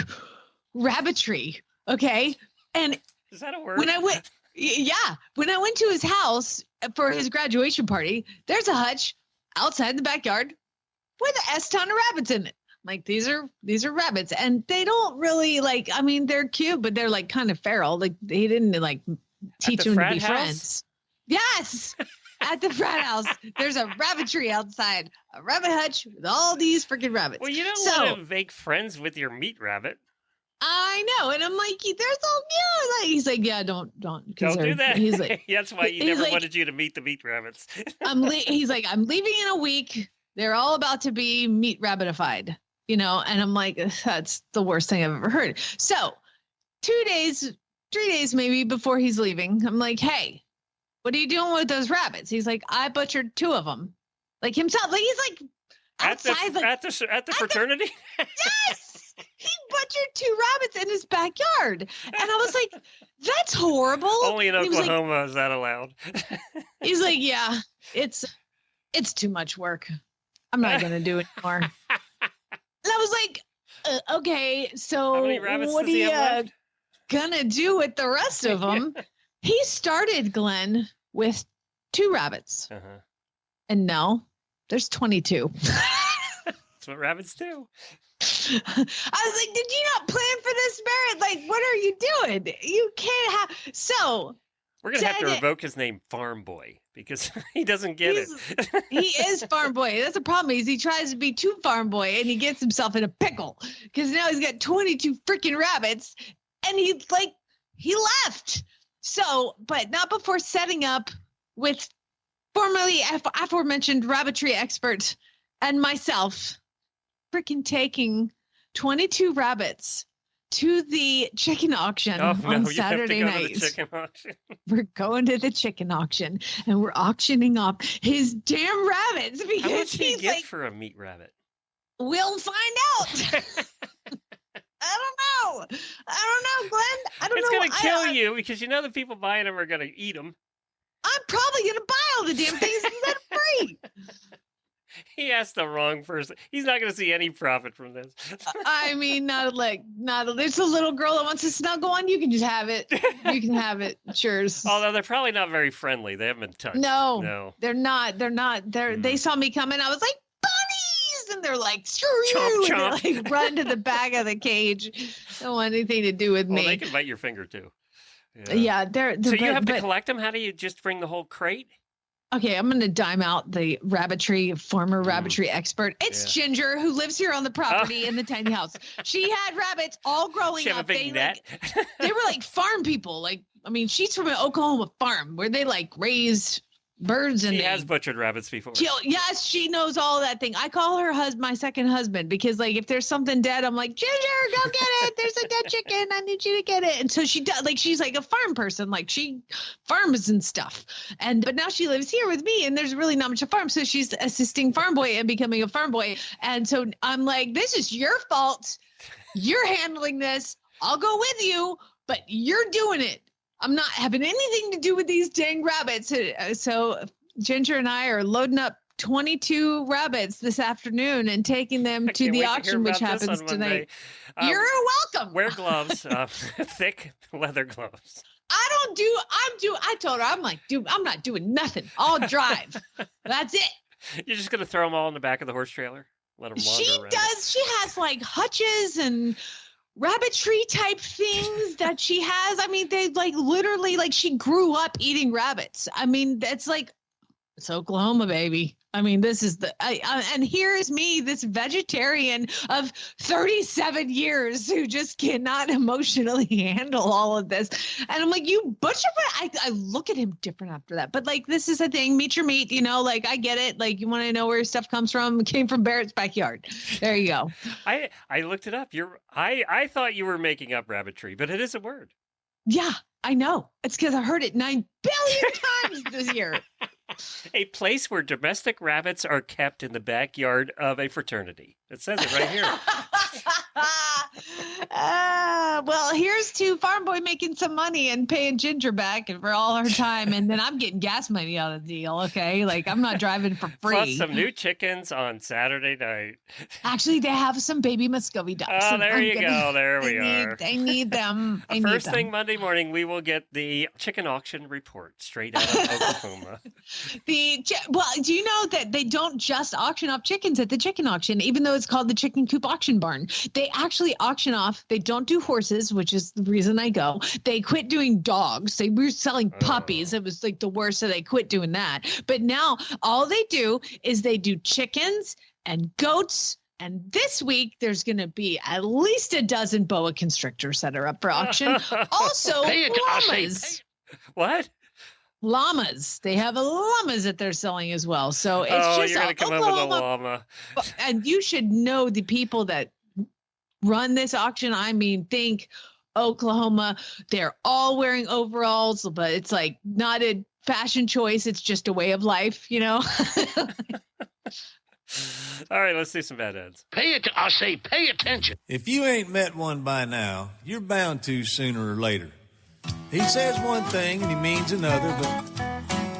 rabbitry. Okay. And is that a word? When I went to his house for his graduation party, there's a hutch outside the backyard with a ton of rabbits in it. Like, these are rabbits, and they don't really they're cute, but they're like kind of feral. Like, he didn't like teach them to be friends. Yes. At the frat house, there's a rabbitry outside, a rabbit hutch with all these freaking rabbits. Well, you don't want to make friends with your meat rabbit. I know. And I'm like, he's like, yeah, don't do that. He's like, that's why he never wanted you to meet the meat rabbits. He's like, I'm leaving in a week. They're all about to be meat rabbitified. And I'm like, that's the worst thing I've ever heard. So 3 days maybe before he's leaving, I'm like, hey, what are you doing with those rabbits? He's like, I butchered 2 of them. Like, himself. Like, he's like outside, at the fraternity. Yes, he butchered 2 rabbits in his backyard, and I was like, "That's horrible." Only in And he was like- Oklahoma is that allowed. He's like, "Yeah, it's too much work. I'm not going to do it anymore." And I was like, "Okay, so How many rabbits what does are he you have left? gonna do with the rest of them?" He started, Glenn, with 2 rabbits, Uh-huh. and now there's 22. That's what rabbits do. I was like, "Did you not plan for this, Barrett? Like, what are you doing? You can't have." So We're gonna have to Said it. revoke his name, Farm Boy, because he doesn't get it. he is farm boy. That's the problem. Is he tries to be too farm boy, and he gets himself in a pickle because now he's got 22 freaking rabbits, and he left. So, but not before setting up with formerly aforementioned rabbitry expert and myself, freaking taking 22 rabbits to the chicken auction Oh no, on you Saturday have to go to the nights. chicken auction. We're going to the chicken auction, and we're auctioning off his damn rabbits How because much do you he's get like, for a meat rabbit? "We'll find out." I don't know, Glenn. I don't It's know. gonna kill you because you know the people buying them are gonna eat them. I'm probably gonna buy all the damn things and get them free. He asked the wrong person. He's not gonna see any profit from this. I mean, it's a little girl that wants to snuggle on. You can just have it. You can have it. Cheers. Although they're probably not very friendly. They haven't been touched. No, they're not. They saw me coming. I was like, "Bunnies!" And they're like, "Screw you!" Chomp, And they like run to the back of the cage. Don't want anything to do with Well, me. they can bite your finger too. Yeah, they're. So you have to collect them. How do you just bring the whole crate? Okay, I'm going to dime out the former rabbitry expert. It's Ginger, who lives here on the property in the tiny house. She had rabbits all growing She have up. a big net. They were like farm people. Like, I mean, she's from an Oklahoma farm where they like raised birds and She has butchered rabbits before. Yes, she knows all that thing. I call her my second husband because like if there's something dead, I'm like, "Ginger, go get it. There's a dead chicken. I need you to get it." And so she does. Like she's like a farm person. Like she farms and stuff. But now she lives here with me, and there's really not much of farm. So she's assisting farm boy and becoming a farm boy. And so I'm like, "This is your fault. You're handling this. I'll go with you, but you're doing it. I'm not having anything to do with these dang rabbits." So Ginger and I are loading up 22 rabbits this afternoon and taking them to the auction, which happens tonight. You're welcome. Wear gloves, thick leather gloves. I told her, I'm like, "Dude, I'm not doing nothing. I'll drive." That's it. You're just going to throw them all in the back of the horse trailer? Let them wander She around. does. She has like hutches and rabbitry type things that she has. I mean, they like literally like she grew up eating rabbits. I mean, that's like, it's Oklahoma, baby. I mean, this is and here is me, this vegetarian of 37 years who just cannot emotionally handle all of this. And I'm like, "You butcher," but I look at him different after that. But like, this is a thing, meet your meat, like I get it. Like you want to know where stuff comes from. It came from Barrett's backyard. There you go. I looked it up. I thought you were making up rabbitry, but it is a word. Yeah, I know. It's because I heard it 9 billion times this year. A place where domestic rabbits are kept in the backyard of a fraternity. It says it right here. Well, here's to Farm Boy making some money and paying Ginger back and for all her time. And then I'm getting gas money out of the deal. Okay. Like I'm not driving for free. Plus some new chickens on Saturday night. Actually, they have some baby Muscovy ducks. Oh, there you go. There we are. They need them. First thing Monday morning, we will get the chicken auction report straight out of Oklahoma. Well, do you know that they don't just auction off chickens at the chicken auction, even though it's called the Chicken Coop Auction Barn? They actually auction off. They don't do horses, which is the reason I go. They quit doing dogs. They were selling puppies. It was like the worst, so they quit doing that. But now all they do is they do chickens and goats. And this week, there's going to be at least a dozen boa constrictors that are up for auction. Also, llamas. What? Llamas. They have llamas that they're selling as well. So it's just you're going to come up with a llama. And you should know the people that run this auction. I mean, think Oklahoma. They're all wearing overalls, but it's like not a fashion choice. It's just a way of life, All right, let's do some bad ads. I say pay attention. If you ain't met one by now, you're bound to sooner or later. He says one thing and he means another, but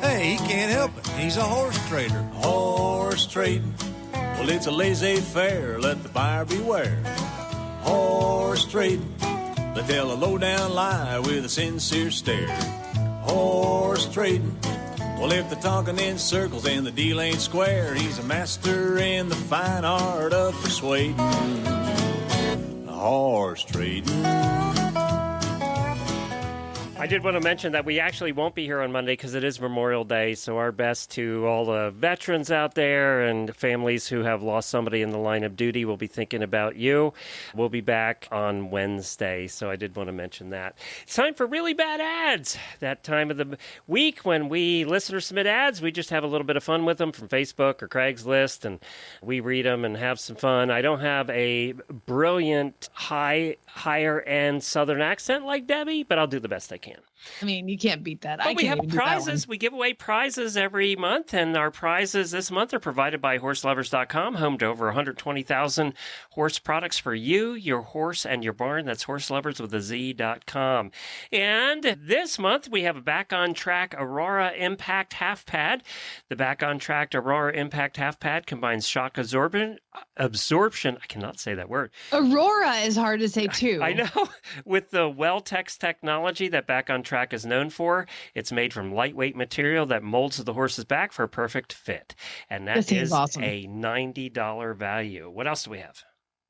hey, he can't help it. He's a horse trader. Horse trading. Well, it's a laissez-faire. Let the buyer beware. Horse trading. They tell a low-down lie with a sincere stare. Horse trading. Well, if they're talking in circles and the deal ain't square, he's a master in the fine art of persuading. Horse trading. I did want to mention that we actually won't be here on Monday because it is Memorial Day, so our best to all the veterans out there and families who have lost somebody in the line of duty. We'll be thinking about you. We'll be back on Wednesday, so I did want to mention that. It's time for Really Bad Ads. That time of the week when we listeners submit ads, we just have a little bit of fun with them from Facebook or Craigslist, and we read them and have some fun. I don't have a brilliant, higher-end Southern accent like Debbie, but I'll do the best I can. I mean, you can't beat that. But I we can't have even do that prizes. We give away prizes every month, and our prizes this month are provided by HorseLovers.com, home to over 120,000 horse products for you, your horse, and your barn. That's HorseLovers.com. And this month, we have a Back on Track Aurora Impact Half Pad. The Back on Track Aurora Impact Half Pad combines shock absorption. I cannot say that word. Aurora is hard to say, too. I know. With the Welltex technology that Back on Track is known for, it's made from lightweight material that molds the horse's back for a perfect fit. And that is awesome. a $90 value. What else do we have?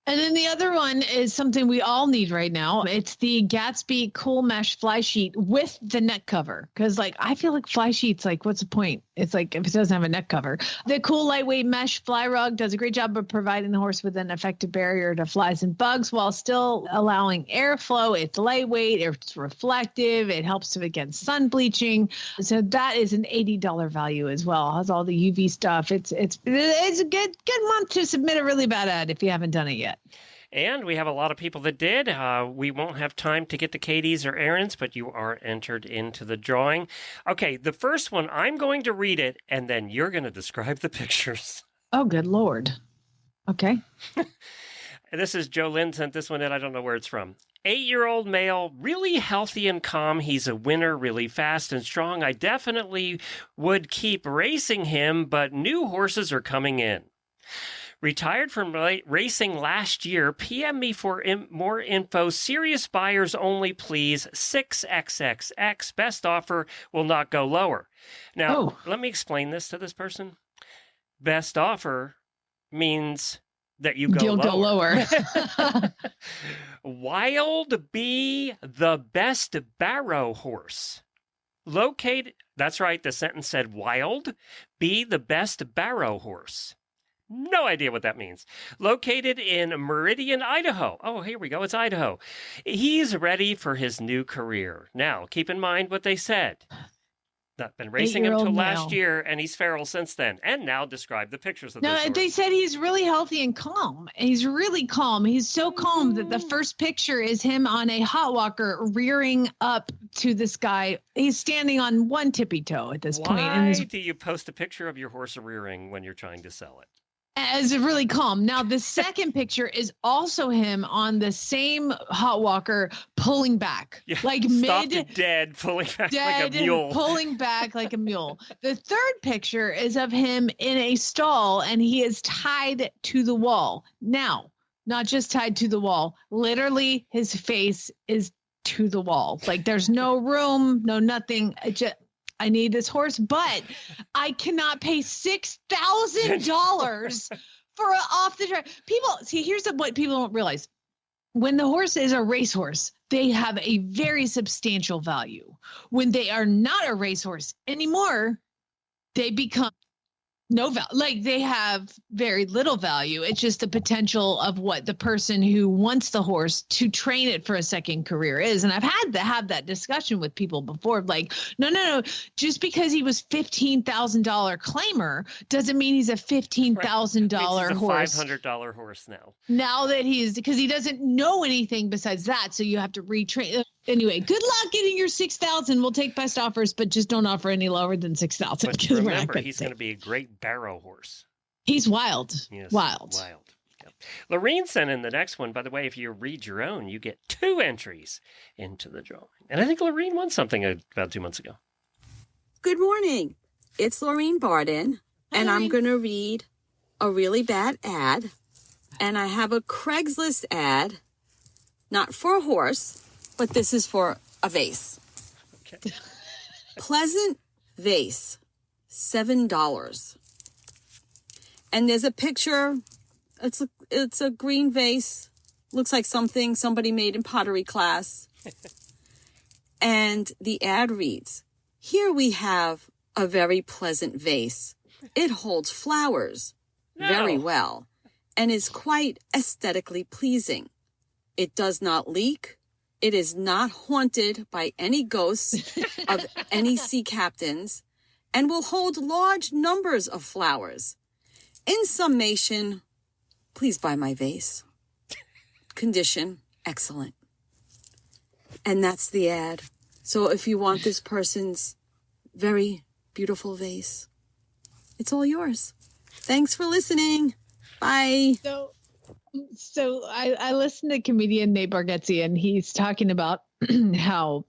And then the other one is something we all need right now. It's the Gatsby Cool Mesh Fly Sheet with the neck cover. Because, I feel like fly sheets, what's the point? It's if it doesn't have a neck cover. The cool lightweight mesh fly rug does a great job of providing the horse with an effective barrier to flies and bugs while still allowing airflow. It's lightweight, it's reflective, it helps against sun bleaching. So that is an $80 value as well. It has all the UV stuff. It's a good month to submit a really bad ad if you haven't done it yet. And we have a lot of people that did. We won't have time to get to Katie's or Aaron's, but you are entered into the drawing. Okay, the first one, I'm going to read it, and then you're going to describe the pictures. Oh, good Lord. Okay. This is Joe Lynn sent this one in. I don't know where it's from. 8-year-old male, really healthy and calm. He's a winner, really fast and strong. I definitely would keep racing him, but new horses are coming in. Retired from racing last year. PM me for more info. Serious buyers only, please. 6XXX. Best offer, will not go lower. Now, Let me explain this to this person. Best offer means that you'll go lower. Wild Bee, the best barrow horse. Located, that's right, the sentence said Wild Bee, the best barrow horse. No idea what that means. Located in Meridian, Idaho. Oh, here we go. It's Idaho. He's ready for his new career. Now, keep in mind what they said. Not been racing him till last year, and he's feral since then. And now describe the pictures of this horse. They said he's really healthy and calm. He's really calm. He's so calm that the first picture is him on a hot walker rearing up to the sky. He's standing on one tippy toe at this point. Why do you post a picture of your horse rearing when you're trying to sell it? As really calm. Now, the second picture is also him on the same hot walker pulling back, dead, pulling back like a mule. Pulling back like a mule. The third picture is of him in a stall, and he is tied to the wall. Now, not just tied to the wall, literally his face is to the wall. There's no room, no nothing. I need this horse, but I cannot pay $6,000 for an off the track. People see, here's what people don't realize. When the horse is a racehorse, they have a very substantial value. When they are not a racehorse anymore, they become no value. They have very little value. It's just the potential of what the person who wants the horse to train it for a second career is. And I've had to have that discussion with people before. No. Just because he was $15,000 claimer doesn't mean he's a $15,000 horse. $500 horse now. Now that because he doesn't know anything besides that. So you have to retrain. Anyway, good luck getting your $6,000. We'll take best offers, but just don't offer any lower than $6,000. But remember, he's going to be a great barrow horse. He's wild. Yes, Wild. Yep. Lorene sent in the next one. By the way, if you read your own, you get 2 entries into the drawing. And I think Lorene won something about 2 months ago. Good morning. It's Lorene Barden, and I'm going to read a really bad ad. And I have a Craigslist ad, not for a horse, but this is for a vase. Okay. Pleasant vase, $7. And there's a picture. It's a green vase. Looks like something somebody made in pottery class. And the ad reads, "Here we have a very pleasant vase. It holds flowers very well and is quite aesthetically pleasing. It does not leak. It is not haunted by any ghosts of any sea captains and will hold large numbers of flowers. In summation, please buy my vase. Condition, excellent." And that's the ad. So if you want this person's very beautiful vase, it's all yours. Thanks for listening. Bye. So I listened to comedian Nate Bargatze, and he's talking about how,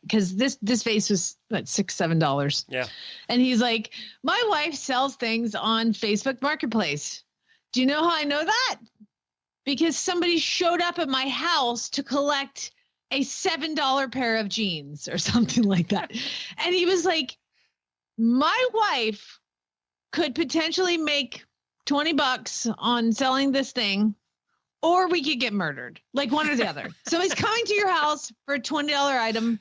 because this vase was $6-7. Yeah. And he's like, my wife sells things on Facebook Marketplace. Do you know how I know that? Because somebody showed up at my house to collect a $7 pair of jeans or something like that. And he was like, my wife could potentially make $20 on selling this thing, or we could get murdered, like one or the other. So he's coming to your house for a $20 item.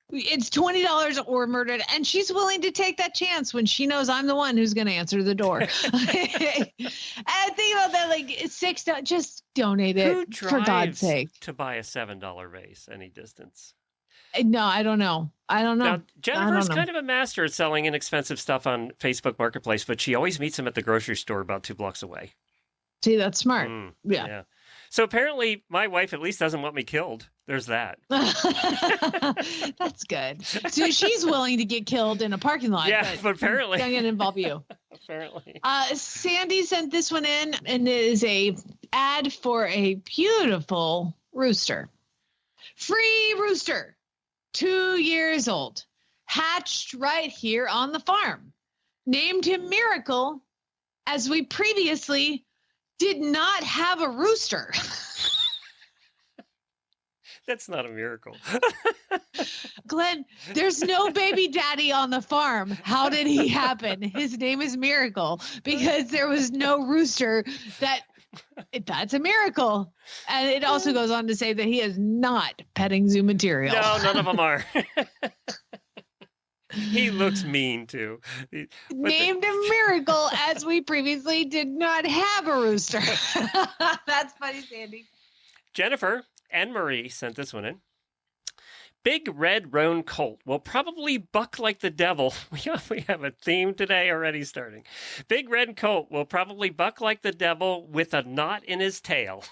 It's $20 or murdered. And she's willing to take that chance when she knows I'm the one who's going to answer the door. And I think about that, like $6, just donate it. Who drives for God's sake to buy a $7 vase any distance? No, I don't know. Now, Jennifer's kind of a master at selling inexpensive stuff on Facebook Marketplace, but she always meets him at the grocery store about 2 blocks away. See, that's smart. Yeah. So apparently my wife at least doesn't want me killed. There's that. That's good. So she's willing to get killed in a parking lot. Yeah, but apparently. Not going to involve you. Apparently. Sandy sent this one in, and it is a ad for a beautiful rooster. Free rooster, 2 years old, hatched right here on the farm. Named him Miracle, as we previously did not have a rooster. That's not a miracle. Glenn, there's no baby daddy on the farm. How did he happen? His name is Miracle because there was no rooster. That's a miracle. And it also goes on to say that he is not petting zoo material. No, none of them are. He looks mean too. Named him Miracle, as we previously did not have a rooster. That's funny, Sandy. Jennifer and Marie sent this one in. Big red roan colt will probably buck like the devil. We have a theme today already starting. Big red colt will probably buck like the devil with a knot in his tail.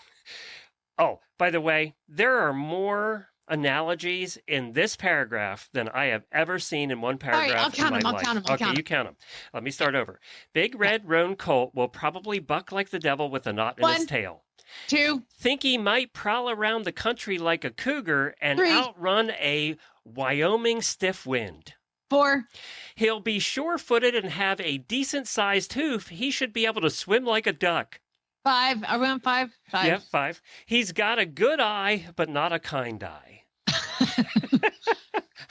Oh, by the way, there are more analogies in this paragraph than I have ever seen in one paragraph. All right, I'll count them. Okay, you count them. Let me start over. Big red roan colt will probably buck like the devil with a knot in his tail. 2. Think he might prowl around the country like a cougar and 3. outrun a Wyoming stiff wind. 4. He'll be sure-footed and have a decent-sized hoof. He should be able to swim like a duck. 5. Are we on 5? 5. Yeah, 5. He's got a good eye, but not a kind eye.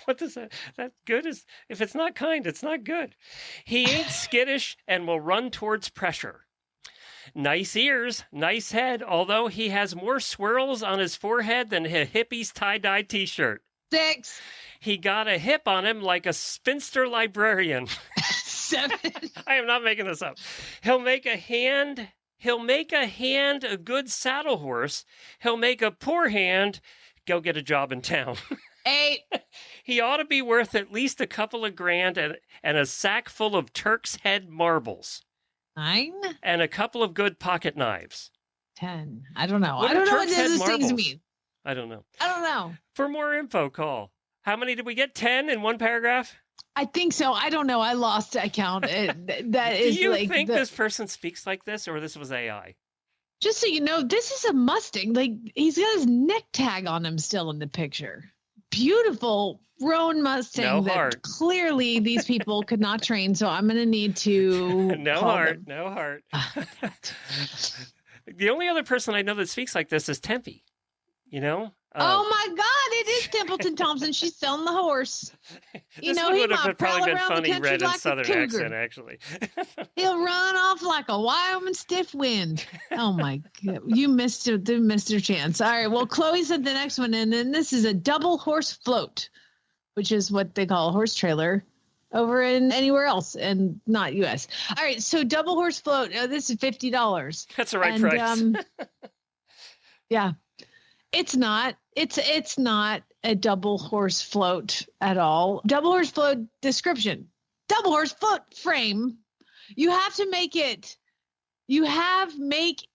What does that? That good is, if it's not kind, it's not good. He ain't skittish and will run towards pressure. Nice ears, nice head, although he has more swirls on his forehead than a hippie's tie-dye t-shirt. 6. He got a hip on him like a spinster librarian. 7. I am not making this up. He'll make a hand a good saddle horse. He'll make a poor hand go get a job in town. 8. He ought to be worth at least a couple of grand and a sack full of Turk's Head marbles. 9. And a couple of good pocket knives. 10. I don't know. What I don't know what Turk's Head those things marbles? mean. I don't know. I don't know. For more info, call. How many did we get? 10 in one paragraph? I think so. I don't know. I lost account. That is Do you like think this person speaks like this, or this was AI? Just so you know, this is a Mustang. Like, he's got his neck tag on him still in the picture. Beautiful roan Mustang No heart. Clearly these people could not train. So I'm going to need to No call heart. them. No heart. The only other person I know that speaks like this is Tempe. You know? Oh my God, it is Templeton Thompson. She's selling the horse. This He would have might probably prowl been around the funny country read in like a Southern cougar. accent, actually. He'll run off like a Wyoming stiff wind. Oh my God, you missed your chance. All right, well, Chloe sent the next one in, and this is a double horse float, which is what they call a horse trailer over in anywhere else and not U.S. All right, so double horse float. This is $50. That's the right price. Yeah. It's not. It's not a double horse float at all. Double horse float description. Double horse float frame. You have to make it. You have make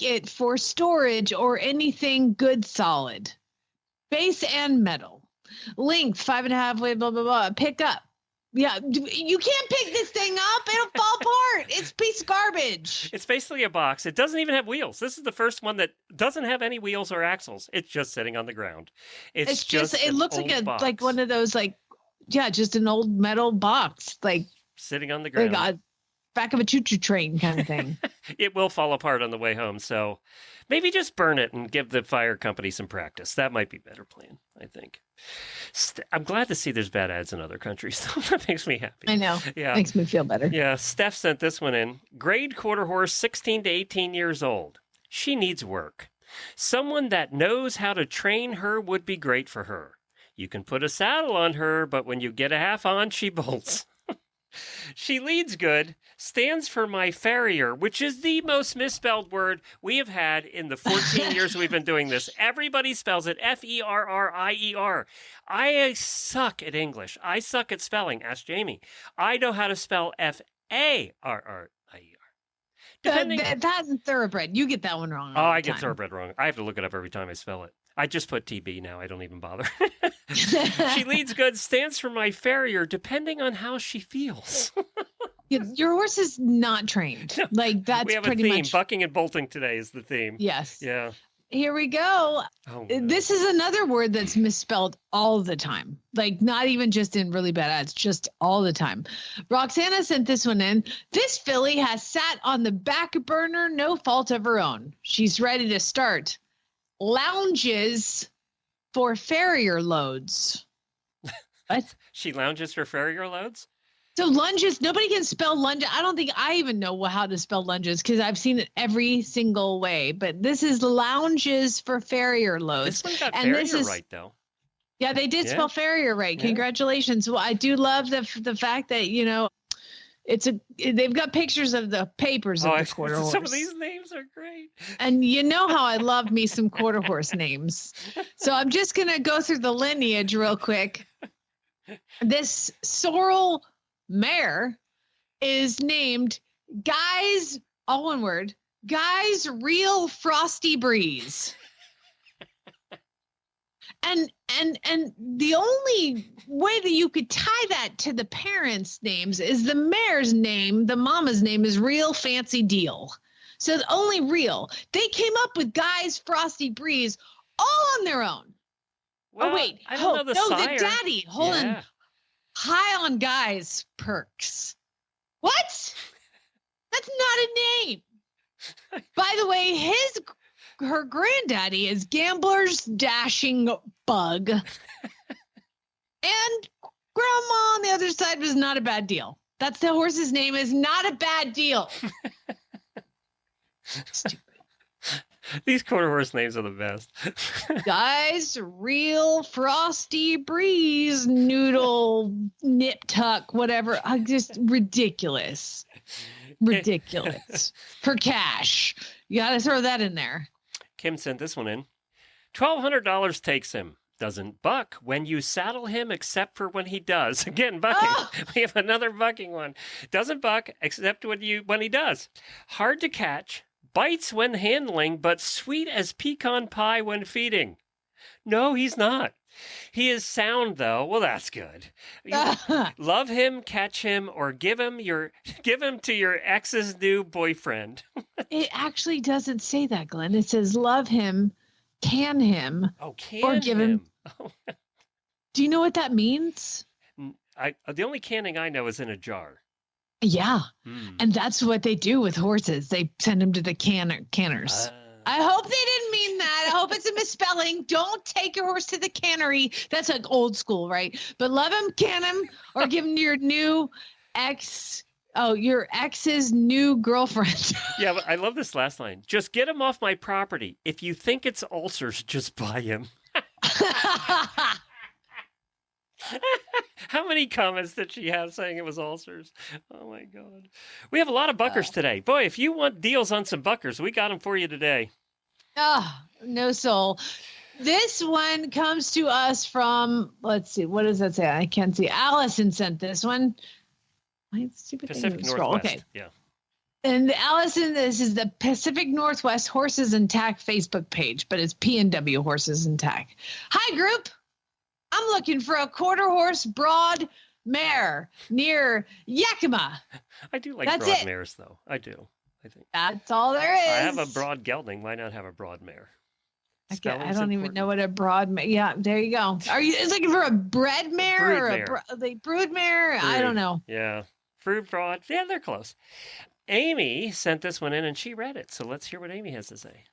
it for storage or anything good solid. Base and metal. Length 5.5 weight. Blah blah blah. Pick up. Yeah, you can't pick this thing up. It'll fall apart. It's a piece of garbage. It's basically a box. It doesn't even have wheels. This is the first one that doesn't have any wheels or axles. It's just sitting on the ground. It's just it looks like box like one of those just an old metal box sitting on the ground. Like back of a choo-choo train kind of thing. It will fall apart on the way home. So maybe just burn it and give the fire company some practice. That might be a better plan, I think. I'm glad to see there's bad ads in other countries. That makes me happy. I know. Yeah. Makes me feel better. Yeah. Steph sent this one in. Grade quarter horse, 16 to 18 years old. She needs work. Someone that knows how to train her would be great for her. You can put a saddle on her, but when you get a half on, she bolts. She leads good, stands for my farrier, which is the most misspelled word we have had in the 14 years we've been doing this. Everybody spells it Ferrier. I suck at English. I suck at spelling. Ask Jamie. I know how to spell Farrier. That's thoroughbred. You get that one wrong. I get thoroughbred wrong. I have to look it up every time I spell it. I just put TB now. I don't even bother. She leads good, stands for my farrier, depending on how she feels. Your horse is not trained. Like, that's we have pretty a theme. much. Bucking and bolting today is the theme. Yes. Yeah. Here we go. Oh, this is another word that's misspelled all the time. Like, not even just in really bad ads, just all the time. Roxana sent this one in. This filly has sat on the back burner, no fault of her own. She's ready to start. Lounges for farrier loads. What? She lounges for farrier loads? So lunges, nobody can spell lunges. I don't think I even know how to spell lunges because I've seen it every single way. But this is lounges for farrier loads. This one got and farrier right, though. Yeah, they did spell farrier right. Yeah. Congratulations. Well, I do love the fact that, they've got pictures of the papers of the quarter horse. Some of these names are great. And you know how I love me some quarter horse names. So I'm just going to go through the lineage real quick. This sorrel mare is named Guy's, all one word, Guy's Real Frosty Breeze. And the only way that you could tie that to the parents' names is the mare's name, the mama's name is Real Fancy Deal. So the only real. They came up with Guy's Frosty Breeze all on their own. Well, oh, wait. I don't know the sire. The daddy. Hold on. High on Guy's perks. What? That's not a name. By the way, her granddaddy is Gambler's Dashing Bug. And Grandma on the other side was Not a Bad Deal. That's the horse's name, is Not a Bad Deal. Stupid. These quarter horse names are the best. Guys, Real Frosty Breeze, Noodle, Nip Tuck, whatever. Just ridiculous. Ridiculous. For cash. You got to throw that in there. Kim sent this one in. $1,200 takes him. Doesn't buck when you saddle him except for when he does. Again, bucking. Oh! We have another bucking one. Doesn't buck except when he does. Hard to catch. Bites when handling, but sweet as pecan pie when feeding. No, he's not. He is sound, though. Well, that's good. Love him, catch him, or give him to your ex's new boyfriend. It actually doesn't say that, Glenn. It says love him, can him, or give him. Do you know what that means? The only canning I know is in a jar. Yeah, and that's what they do with horses. They send them to the canners. I hope they didn't mean that. I hope it's a misspelling. Don't take your horse to the cannery. That's like old school, right? But love him, can him, or give him to your new ex. Oh, your ex's new girlfriend. Yeah, but I love this last line. Just get him off my property. If you think it's ulcers, just buy him. How many comments did she have saying it was ulcers? Oh, my God. We have a lot of buckers today. Boy, if you want deals on some buckers, we got them for you today. Oh, no soul. This one comes to us from, let's see, what does that say? I can't see. Allison sent this one. My stupid Pacific thing Northwest. Okay. Yeah. And Allison, this is the Pacific Northwest Horses and Tack Facebook page, but it's P&W Horses and Tack. Hi, group. I'm looking for a quarter horse broad mare near Yakima. I do like That's broad it. mares, though. I do. I think that's all there is. I have a broad gelding. Why not have a broad mare? I don't even know what a broad mare. Yeah, there you go. Are you looking for a bred mare a brood mare? I don't know. Yeah, fruit broad. Yeah, they're close. Amy sent this one in and she read it. So let's hear what Amy has to say.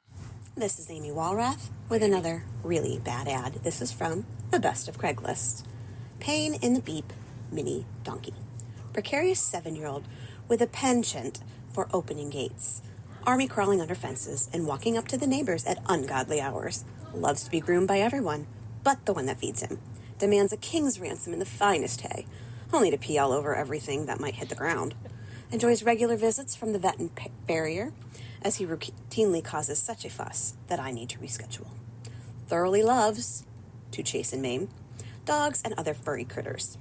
This is Amy Walrath with another really bad ad. This is from the Best of Craigslist. Pain in the beep, mini donkey. Precarious 7-year-old with a penchant for opening gates. Army crawling under fences and walking up to the neighbors at ungodly hours. Loves to be groomed by everyone, but the one that feeds him. Demands a king's ransom in the finest hay, only to pee all over everything that might hit the ground. Enjoys regular visits from the vet and farrier, as he routinely causes such a fuss that I need to reschedule. Thoroughly loves to chase and maim dogs and other furry critters.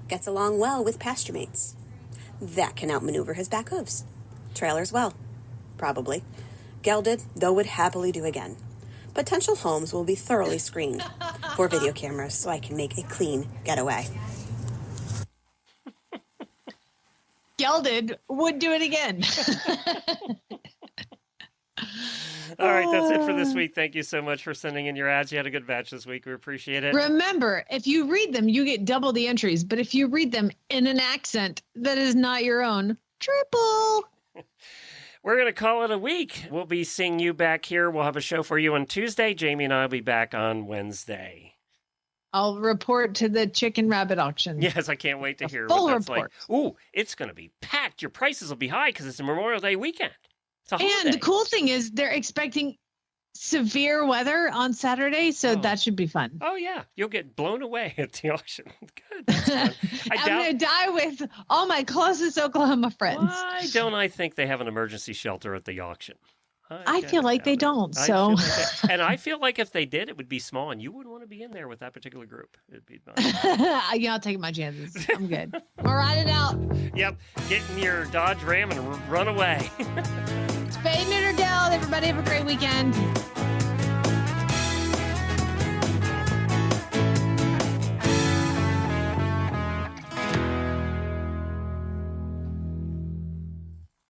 Gets along well with pasture mates. That can outmaneuver his back hooves. Trailers well. Probably. Gelded, though would happily do again. Potential homes will be thoroughly screened for video cameras so I can make a clean getaway. Gelded would do it again. All right, that's it for this week. Thank you so much for sending in your ads. You had a good batch this week. We appreciate it. Remember, if you read them, you get double the entries. But if you read them in an accent that is not your own, triple. We're going to call it a week. We'll be seeing you back here. We'll have a show for you on Tuesday. Jamie and I will be back on Wednesday. I'll report to the chicken rabbit auction. Yes, I can't wait to hear full what that's report. like. Ooh, it's going to be packed. Your prices will be high because it's a Memorial Day weekend. And the cool thing is they're expecting severe weather on Saturday, so that should be fun. Oh, yeah. You'll get blown away at the auction. Good. That's fun. I'm going to die with all my closest Oklahoma friends. Why don't I think they have an emergency shelter at the auction? I feel like they don't. So, and I feel like if they did, it would be small, and you wouldn't want to be in there with that particular group. It'd be yeah, I'll take my chances. I'm good. We'll ride it out. Yep, get in your Dodge Ram and run away. Spay, neuter, geld. Everybody have a great weekend.